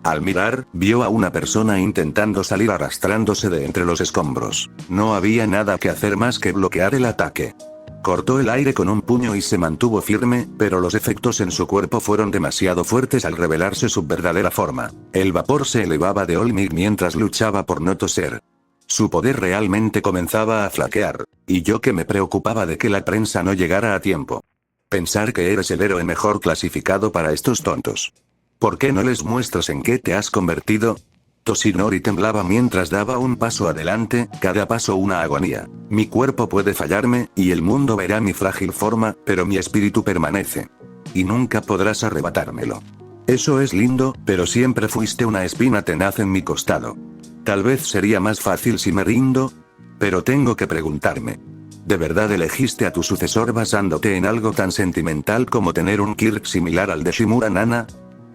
Al mirar, vio a una persona intentando salir arrastrándose de entre los escombros. No había nada que hacer más que bloquear el ataque. Cortó el aire con un puño y se mantuvo firme, pero los efectos en su cuerpo fueron demasiado fuertes al revelarse su verdadera forma. El vapor se elevaba de All Might mientras luchaba por no toser. Su poder realmente comenzaba a flaquear. Y yo que me preocupaba de que la prensa no llegara a tiempo. Pensar que eres el héroe mejor clasificado para estos tontos. ¿Por qué no les muestras en qué te has convertido? Toshinori temblaba mientras daba un paso adelante, cada paso una agonía. Mi cuerpo puede fallarme, y el mundo verá mi frágil forma, pero mi espíritu permanece. Y nunca podrás arrebatármelo. Eso es lindo, pero siempre fuiste una espina tenaz en mi costado. Tal vez sería más fácil si me rindo, pero tengo que preguntarme. ¿De verdad elegiste a tu sucesor basándote en algo tan sentimental como tener un Kirk similar al de Shimura Nana?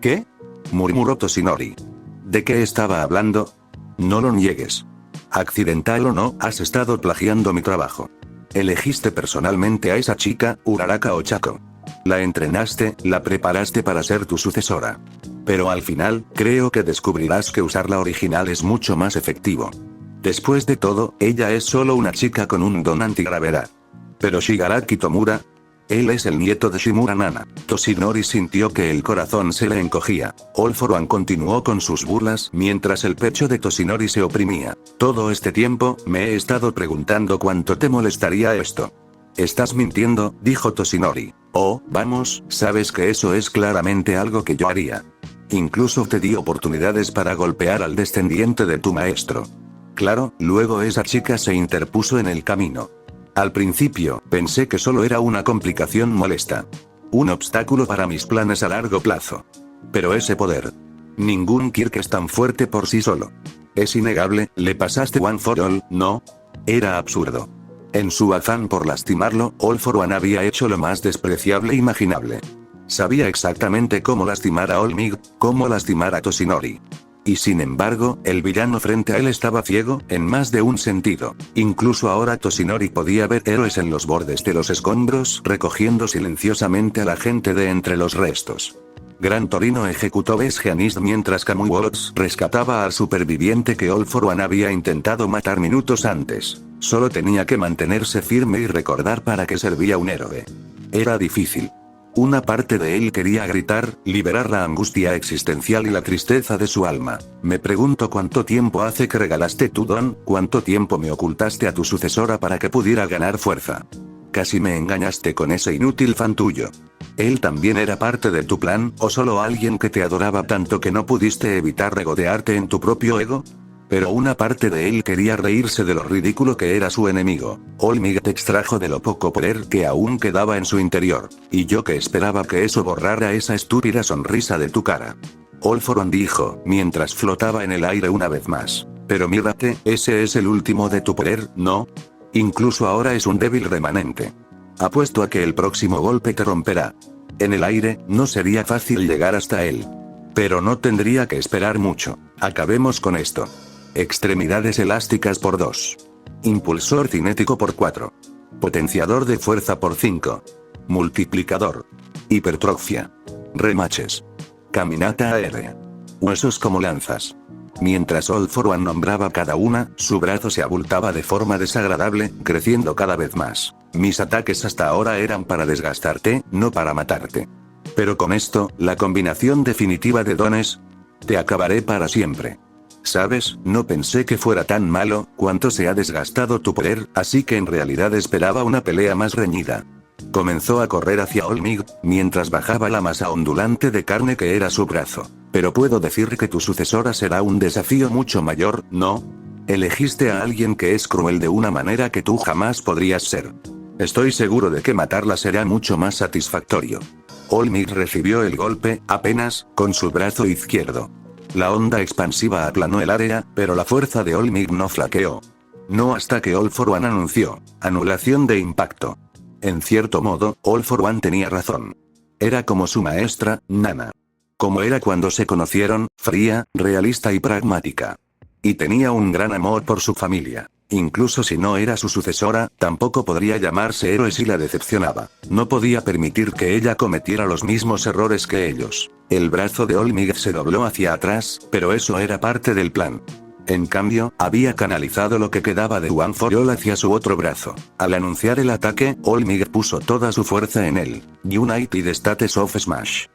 ¿Qué? Murmuró Toshinori. ¿De qué estaba hablando? No lo niegues. Accidental o no, has estado plagiando mi trabajo. Elegiste personalmente a esa chica, Uraraka Ochako. La entrenaste, la preparaste para ser tu sucesora. Pero al final, creo que descubrirás que usar la original es mucho más efectivo. Después de todo, ella es solo una chica con un don antigravedad. Pero Shigaraki Tomura... Él es el nieto de Shimura Nana. Toshinori sintió que el corazón se le encogía. All for One continuó con sus burlas mientras el pecho de Toshinori se oprimía. Todo este tiempo, me he estado preguntando cuánto te molestaría esto. Estás mintiendo, dijo Toshinori. Oh, vamos, sabes que eso es claramente algo que yo haría. Incluso te di oportunidades para golpear al descendiente de tu maestro. Claro, luego esa chica se interpuso en el camino. Al principio, pensé que solo era una complicación molesta. Un obstáculo para mis planes a largo plazo. Pero ese poder. Ningún Kirk es tan fuerte por sí solo. Es innegable, le pasaste One for All, ¿no? Era absurdo. En su afán por lastimarlo, All for One había hecho lo más despreciable imaginable. Sabía exactamente cómo lastimar a All Might, cómo lastimar a Toshinori. Y sin embargo, el villano frente a él estaba ciego, en más de un sentido. Incluso ahora Toshinori podía ver héroes en los bordes de los escombros, recogiendo silenciosamente a la gente de entre los restos. Gran Torino ejecutó Besgeanist mientras Kamui Worlds rescataba al superviviente que All for One había intentado matar minutos antes. Solo tenía que mantenerse firme y recordar para qué servía un héroe. Era difícil. Una parte de él quería gritar, liberar la angustia existencial y la tristeza de su alma. Me pregunto cuánto tiempo hace que regalaste tu don, cuánto tiempo me ocultaste a tu sucesora para que pudiera ganar fuerza. Casi me engañaste con ese inútil fan tuyo. ¿Él también era parte de tu plan, o solo alguien que te adoraba tanto que no pudiste evitar regodearte en tu propio ego? Pero una parte de él quería reírse de lo ridículo que era su enemigo. All Might extrajo de lo poco poder que aún quedaba en su interior. Y yo que esperaba que eso borrara esa estúpida sonrisa de tu cara. All for One dijo, mientras flotaba en el aire una vez más. Pero mírate, ese es el último de tu poder, ¿no? Incluso ahora es un débil remanente. Apuesto a que el próximo golpe te romperá. En el aire, no sería fácil llegar hasta él. Pero no tendría que esperar mucho. Acabemos con esto. Extremidades elásticas por 2. Impulsor cinético por 4. Potenciador de fuerza por 5. Multiplicador. Hipertrofia. Remaches. Caminata aérea. Huesos como lanzas. Mientras All for One nombraba cada una, su brazo se abultaba de forma desagradable, creciendo cada vez más. Mis ataques hasta ahora eran para desgastarte, no para matarte. Pero con esto, la combinación definitiva de dones, te acabaré para siempre. ¿Sabes? No pensé que fuera tan malo, cuánto se ha desgastado tu poder, así que en realidad esperaba una pelea más reñida. Comenzó a correr hacia Olmig, mientras bajaba la masa ondulante de carne que era su brazo. Pero puedo decir que tu sucesora será un desafío mucho mayor, ¿no? Elegiste a alguien que es cruel de una manera que tú jamás podrías ser. Estoy seguro de que matarla será mucho más satisfactorio. Olmig recibió el golpe, apenas, con su brazo izquierdo. La onda expansiva aplanó el área, pero la fuerza de Olmig no flaqueó. No hasta que All For One anunció: anulación de impacto. En cierto modo, All For One tenía razón. Era como su maestra, Nana. Como era cuando se conocieron, fría, realista y pragmática. Y tenía un gran amor por su familia. Incluso si no era su sucesora, tampoco podría llamarse héroe si la decepcionaba. No podía permitir que ella cometiera los mismos errores que ellos. El brazo de Olmig se dobló hacia atrás, pero eso era parte del plan. En cambio, había canalizado lo que quedaba de One For All hacia su otro brazo. Al anunciar el ataque, Olmig puso toda su fuerza en él. United States of Smash.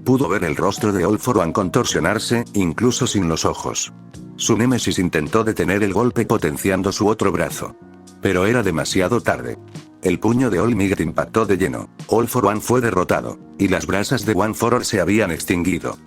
Pudo ver el rostro de All For One contorsionarse, incluso sin los ojos. Su némesis intentó detener el golpe potenciando su otro brazo. Pero era demasiado tarde. El puño de Olmig impactó de lleno. All For One fue derrotado, y las brasas de One For All se habían extinguido.